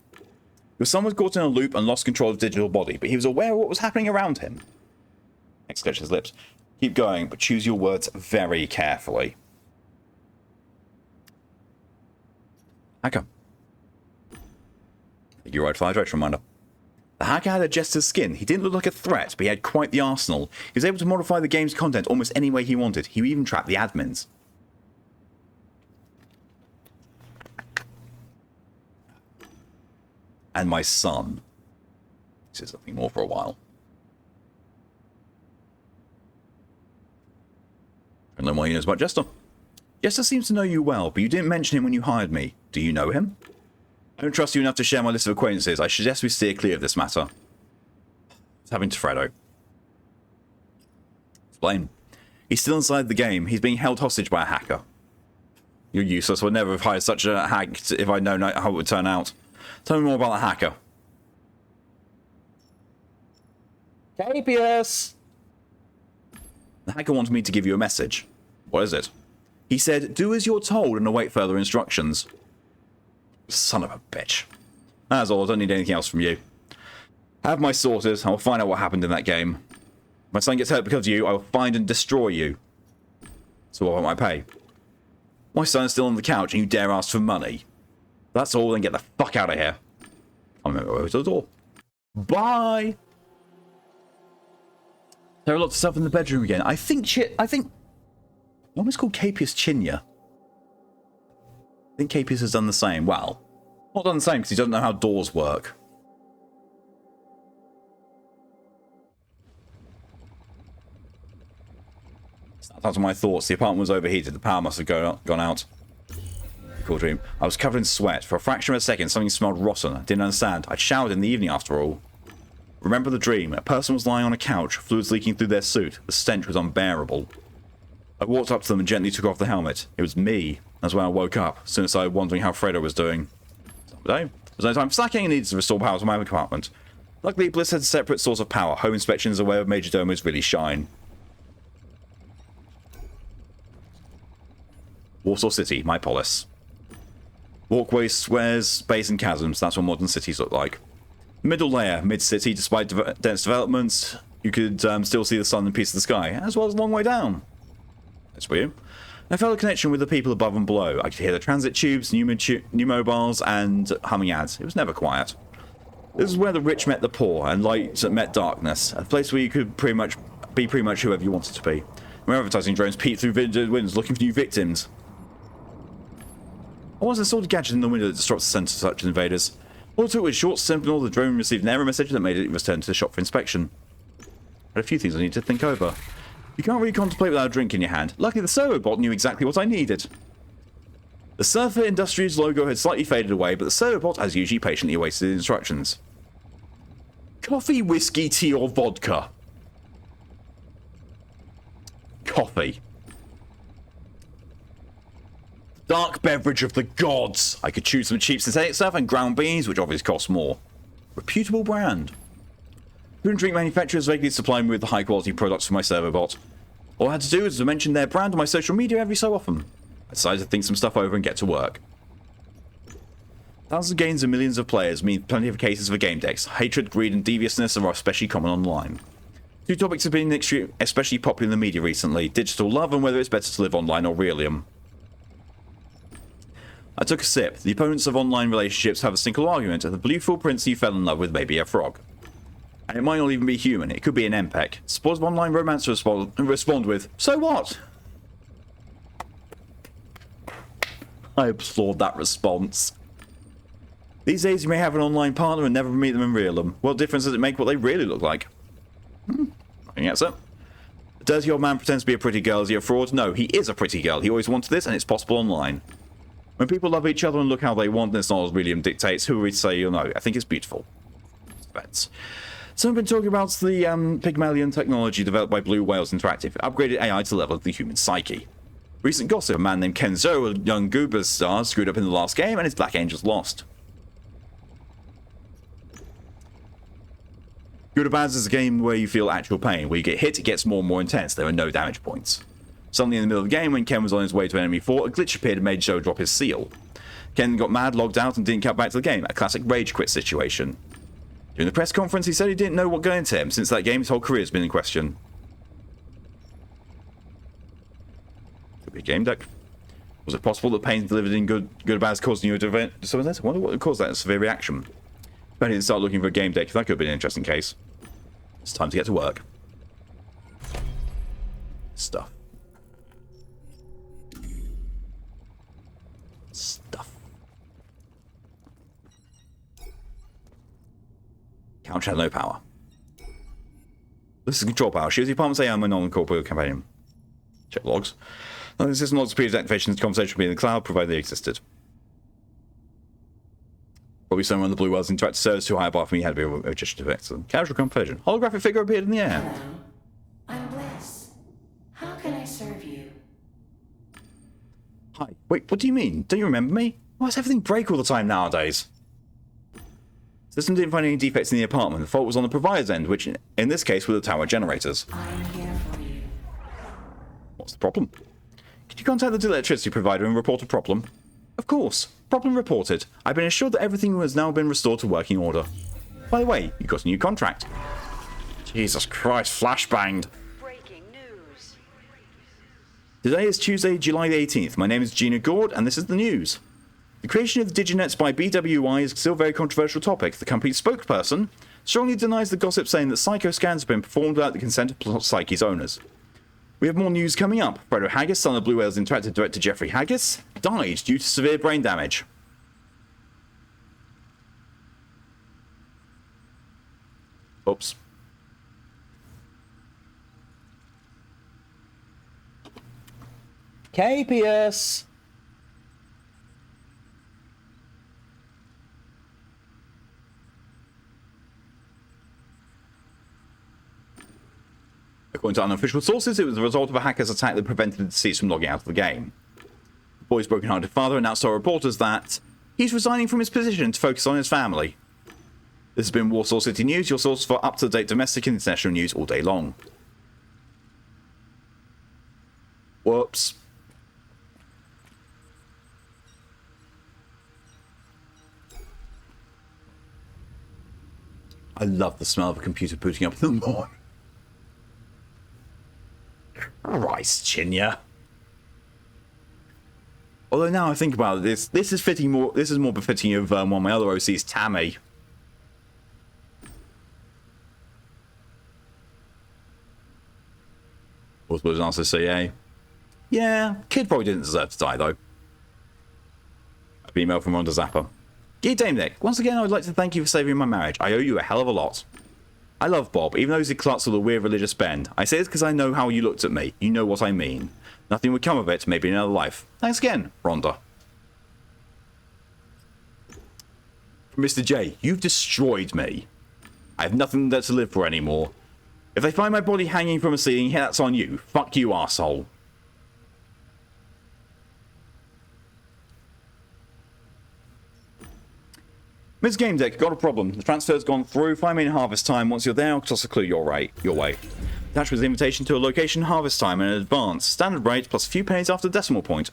Your son was caught in a loop and lost control of his digital body, but he was aware of what was happening around him. X clenches his lips. Keep going, but choose your words very carefully. Hacker. You're right, fire direction reminder. The hacker had a jester's skin. He didn't look like a threat, but he had quite the arsenal. He was able to modify the game's content almost any way he wanted. He even trapped the admins. And my son. He says nothing more for a while. I don't know why he knows about Jester. Jester seems to know you well, but you didn't mention him when you hired me. Do you know him? I don't trust you enough to share my list of acquaintances. I suggest we steer clear of this matter. What's happening to Fredo? Explain. He's still inside the game. He's being held hostage by a hacker. You're useless. I would never have hired such a hack if I'd known how it would turn out. Tell me more about the hacker. Capius! The hacker wanted me to give you a message. What is it? He said, do as you're told and await further instructions. Son of a bitch. That's all. I don't need anything else from you. Have my sources. I'll find out what happened in that game. If my son gets hurt because of you, I will find and destroy you. So what about my pay? My son is still on the couch and you dare ask for money. That's all, then get the fuck out of here. I'm going to go to the door. Bye! There are lots of stuff in the bedroom again. I think... One was called Capius Chinya. I think Capius has done the same. Well, not done the same because he doesn't know how doors work. Snapped out of my thoughts. The apartment was overheated. The power must have gone out. Cool dream. I was covered in sweat. For a fraction of a second, something smelled rotten. I didn't understand. I'd showered in the evening after all. Remember the dream. A person was lying on a couch, fluids leaking through their suit. The stench was unbearable. I walked up to them and gently took off the helmet. It was me. That's when I woke up. Soon as I started wondering how Fredo was doing. There was no time for slacking and needed to restore power to my apartment. Luckily, Bliss had a separate source of power. Home inspections are where major domos really shine. Warsaw City, my polis. Walkways, squares, bays and chasms. That's what modern cities look like. Middle layer, mid-city. Despite dense developments, you could still see the sun and piece of the sky, as well as a long way down. That's weird. I felt a connection with the people above and below. I could hear the transit tubes, new mobiles, and humming ads. It was never quiet. This is where the rich met the poor, and light met darkness. A place where you could pretty much whoever you wanted to be. Where advertising drones peeped through windows looking for new victims. I once installed a gadget in the window that disrupts the sense of such invaders. All it took was a short signal, the drone received an error message that made it return to the shop for inspection. I had a few things I need to think over. You can't really contemplate without a drink in your hand. Luckily, the servobot knew exactly what I needed. The Surfer Industries logo had slightly faded away, but the servobot, as usually, patiently awaited instructions. Coffee, whiskey, tea, or vodka? Coffee. Dark beverage of the gods. I could choose some cheap synthetic stuff and ground beans, which obviously cost more. Reputable brand. Food and drink manufacturers vaguely supply me with the high quality products for my servobot. All I had to do was to mention their brand on my social media every so often. I decided to think some stuff over and get to work. Thousands of games and millions of players mean plenty of cases for game decks. Hatred, greed, and deviousness are especially common online. Two topics have been especially popular in the media recently: digital love and whether it's better to live online or realium. I took a sip. The opponents of online relationships have a single argument that the beautiful prince you fell in love with may be a frog. And it might not even be human, it could be an MPEG. Supporters of online romance respond with, so what? I applaud that response. These days you may have an online partner and never meet them in realium. What difference does it make what they really look like? I think that's it. The dirty old man pretends to be a pretty girl. Is he a fraud? No, he is a pretty girl. He always wanted this, and it's possible online. When people love each other and look how they want, and it's not as realium dictates, who are we to say you'll know? I think it's beautiful. Depends. So I've been talking about the Pygmalion technology developed by Blue Whales Interactive, upgraded AI to the level of the human psyche. Recent gossip: a man named Kenzo, a young Goobers star, screwed up in the last game, and his Black Angels lost. Good or Bad is a game where you feel actual pain. Where you get hit, it gets more and more intense. There are no damage points. Suddenly in the middle of the game, when Ken was on his way to enemy fort, a glitch appeared and made Joe drop his seal. Ken got mad, logged out, and didn't come back to the game. A classic rage quit situation. During the press conference, he said he didn't know what got into him. Since that game, his whole career has been in question. Could be a game deck. Was it possible that pain delivered in good or bad is causing you a disorder? I wonder what would cause that severe reaction. But I didn't start looking for a game deck. That could have been an interesting case. It's time to get to work. Stuff. Couch had no power. This is control power. She was the apartment's AM and non-corporate companion. Check logs. Now, the system logs appears activations conversation will be in the cloud, provided they existed. Probably someone on the Blue Whales Interactive service too high bar for me had to be a magician to excellent. Casual conversation. Holographic figure appeared in the air. Hello, I'm Bliss. How can I serve you? Hi. Wait, what do you mean? Don't you remember me? Why does everything break all the time nowadays? System didn't find any defects in the apartment. The fault was on the provider's end, which in this case were the tower generators. I'm here for you. What's the problem? Could you contact the electricity provider and report a problem? Of course. Problem reported. I've been assured that everything has now been restored to working order. By the way, you got a new contract. Jesus Christ, flashbanged. Breaking news. Today is Tuesday, July the 18th. My name is Gina Gord, and this is the news. The creation of the Diginets by BWI is still a very controversial topic. The company's spokesperson strongly denies the gossip, saying that psycho scans have been performed without the consent of Psyche's owners. We have more news coming up. Fredo Haggis, son of Blue Whales Interactive director Jeffrey Haggis, died due to severe brain damage. Oops. KPS. According to unofficial sources, it was the result of a hacker's attack that prevented the deceased from logging out of the game. The boy's broken-hearted father announced to our reporters that he's resigning from his position to focus on his family. This has been Warsaw City News, your source for up-to-date domestic and international news all day long. Whoops. I love the smell of a computer booting up in the morning. Christ, Chinya. Although now I think about it, this is fitting more. This is more befitting of one of my other OCs, Tammy. Was an answer to say yay. Yeah, kid probably didn't deserve to die though. An email from Rhonda Zappa. Dear Gamedec, once again I would like to thank you for saving my marriage. I owe you a hell of a lot. I love Bob, even though he's a klutz with a weird religious bend. I say this because I know how you looked at me. You know what I mean. Nothing would come of it, maybe another life. Thanks again, Rhonda. Mr. J, you've destroyed me. I have nothing there to live for anymore. If they find my body hanging from a ceiling, that's on you. Fuck you, arsehole. Ms. Gamedec, got a problem. The transfer's gone through. Find me in harvest time. Once you're there, I'll toss a clue your way. Attached was the invitation to a location harvest time and an advance. Standard rate plus a few pennies after the decimal point.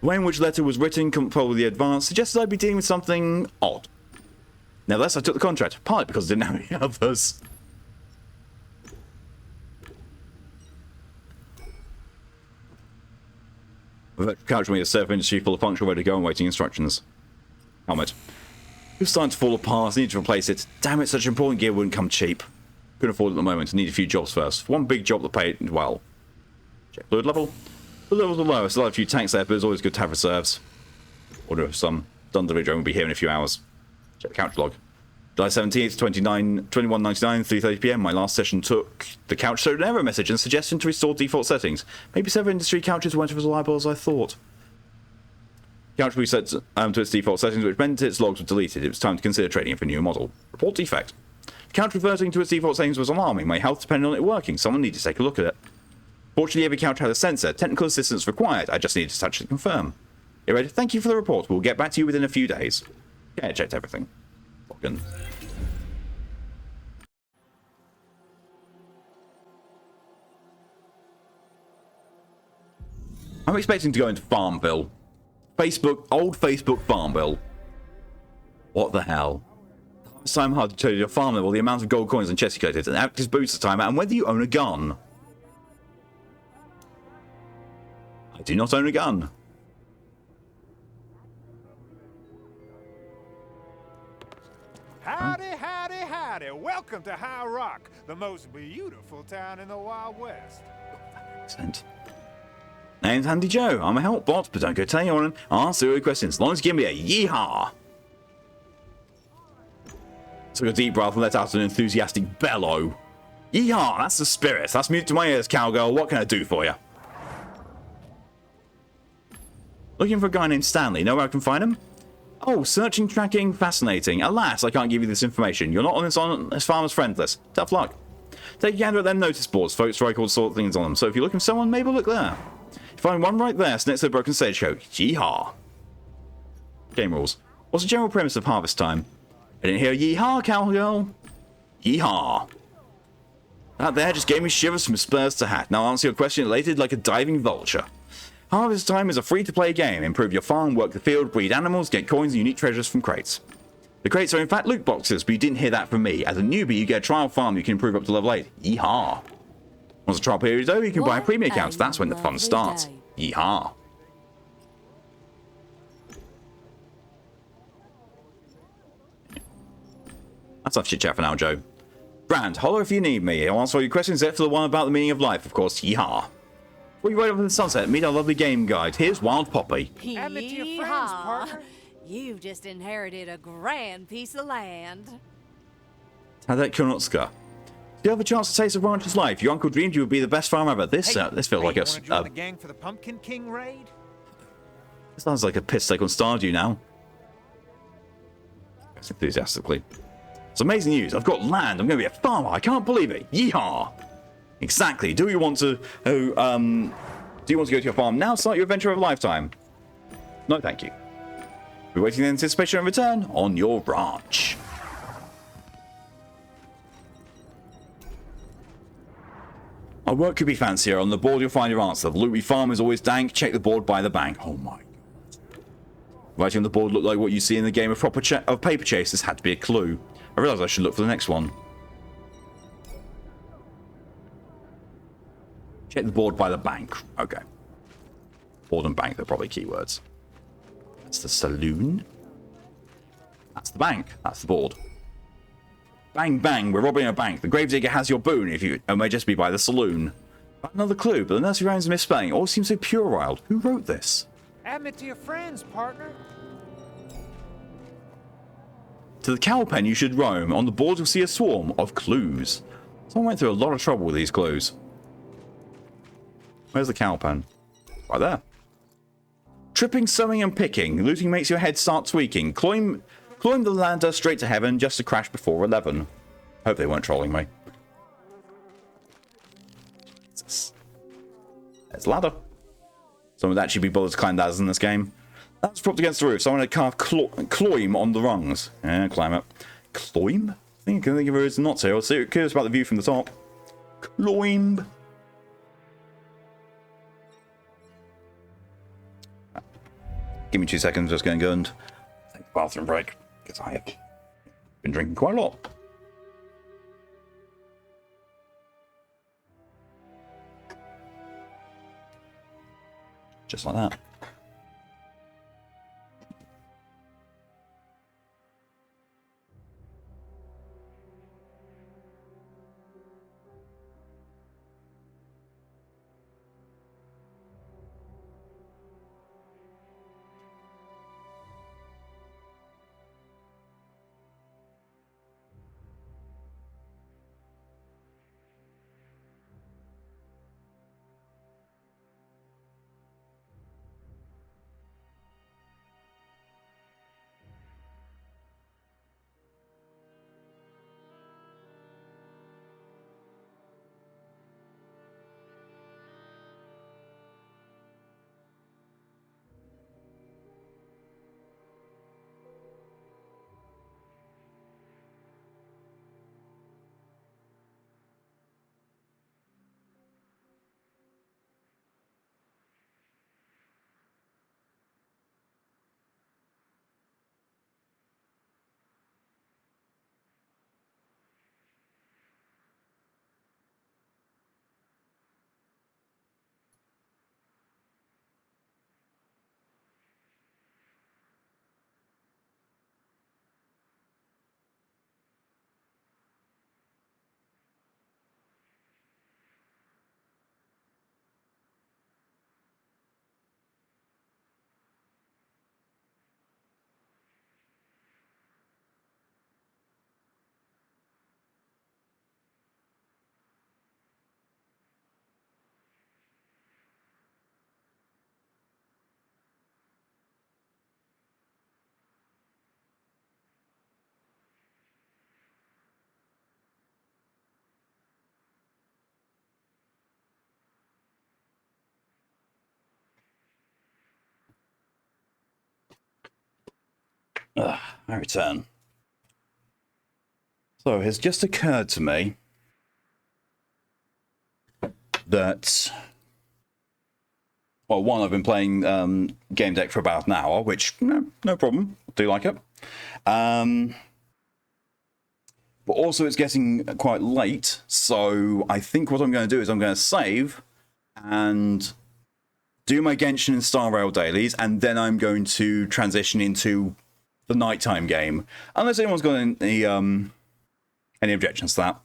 The way in which letter was written, coupled with the advance, suggested I'd be dealing with something odd. Nevertheless, I took the contract, partly because I didn't have any others. The couch with a surf industry full of functional ready to go and waiting instructions. Helmet. It was starting to fall apart, I need to replace it. Damn it, such important gear wouldn't come cheap. Couldn't afford it at the moment, need a few jobs first. One big job that paid well. Check fluid level. The levels are low, I still have a few tanks there, but it's always good to have reserves. Order some. Done the video, will be here in a few hours. Check the couch log. July 17th, 21.99, 3:30 PM. My last session took. The couch showed an error message and suggestion to restore default settings. Maybe several industry couches weren't as reliable as I thought. Couch reset to its default settings, which meant its logs were deleted. It was time to consider trading for a new model. Report defect. The couch reverting to its default settings was alarming. My health depended on it working. Someone needed to take a look at it. Fortunately, every couch had a sensor. Technical assistance required. I just needed to touch it to confirm. Irred, thank you for the report. We'll get back to you within a few days. Yeah, I checked everything. Fucking. I'm expecting to go into Farmville. Old Facebook Farmville. What the hell? It's time hard to tell you Farmville, the amount of gold coins and chests you collected, and active booster timer, and whether you own a gun. I do not own a gun. Howdy, howdy, howdy. Welcome to High Rock, the most beautiful town in the Wild West. Accent. Name's Handy Joe. I'm a help bot, but don't go telling anyone. I'll answer your questions as long as you give me a yeehaw. Took a deep breath and let out an enthusiastic bellow. Yeehaw, that's the spirit. That's music to my ears, cowgirl. What can I do for you? Looking for a guy named Stanley. Know where I can find him? Oh, searching, tracking, fascinating. Alas, I can't give you this information. You're not on this farmer's friend list. Tough luck. Take a gander at them notice boards. Folks write all sorts of things on them. So if you're looking for someone, maybe look there. You find one right there, next to the broken stagecoach. Yeehaw. Game rules. What's the general premise of harvest time? I didn't hear yeehaw, cowgirl. Yeehaw. That there just gave me shivers from spurs to hat. Now I'll answer your question elated like a diving vulture. Harvest Time is a free-to-play game. Improve your farm, work the field, breed animals, get coins and unique treasures from crates. The crates are in fact loot boxes, but you didn't hear that from me. As a newbie, you get a trial farm you can improve up to level 8. Yeehaw. Once the trial period is over, you can buy a premium account. That's when the fun starts. Yeehaw. That's enough chit-chat for now, Joe. Brand, holler if you need me. I'll answer all your questions except for the one about the meaning of life, of course. Yeehaw. Before you ride off in the sunset, meet our lovely game guide. Here's Wild Poppy. And it to your friends, partner. You've just inherited a grand piece of land. Tadek Konotska. Do you have a chance to taste of rancher's life? Your uncle dreamed you would be the best farm ever. This feels like a... the gang for the Pumpkin King raid? This sounds like a piss take on Stardew now. Enthusiastically. It's amazing news. I've got land. I'm going to be a farmer. I can't believe it. Yeehaw. Exactly. Do you want to go to your farm now? Start your adventure of a lifetime. No, thank you. We're waiting in anticipation of return on your ranch. Our work could be fancier. On the board, you'll find your answer. The loot we farm is always dank. Check the board by the bank. Oh my god. Writing on the board looked like what you see in the game of paper chase. This had to be a clue. I realised I should look for the next one. Check the board by the bank. Okay. board and bank, they're probably keywords. That's the saloon. That's the bank. That's the board. Bang, bang, we're robbing a bank. The gravedigger has your boon, if you... It may just be by the saloon. Another clue, but the nursery rhymes misspelling. It all seems so puerile. Who wrote this? Add me to your friends, partner. To the cow pen you should roam. On the board you'll see a swarm of clues. Someone went through a lot of trouble with these clues. Where's the cow pen? Right there. Tripping, sewing, and picking. Looting makes your head start tweaking. Climb the ladder straight to heaven just to crash before 11. Hope they weren't trolling me. Jesus. There's a ladder. Someone would actually be bothered to climb ladders in this game. That was propped against the roof. Someone had carved cloim on the rungs. Yeah, climb it. Cloim? I think I can think of words not to. I was curious about the view from the top. Cloim. Give me 2 seconds. Just going to go and take a bathroom break. Because I have been drinking quite a lot. Just like that. I return. So it's just occurred to me that, well, one, I've been playing Gamedec for about an hour, which, no problem. I do like it. But also it's getting quite late, so I think what I'm going to do is I'm going to save and do my Genshin and Star Rail dailies, and then I'm going to transition into the nighttime game, unless anyone's got any objections to that.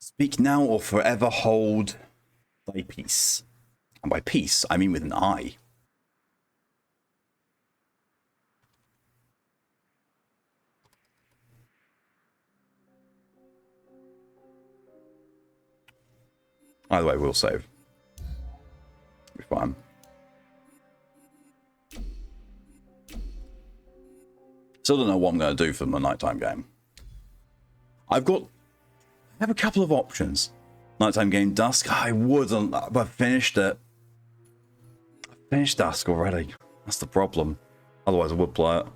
Speak now or forever hold thy peace. And by peace, I mean with an I. Either way, we'll save. Be fine. Still don't know what I'm going to do for my nighttime game. I have a couple of options. Nighttime game, Dusk. I wouldn't, but I finished it. I finished Dusk already. That's the problem. Otherwise, I would play it.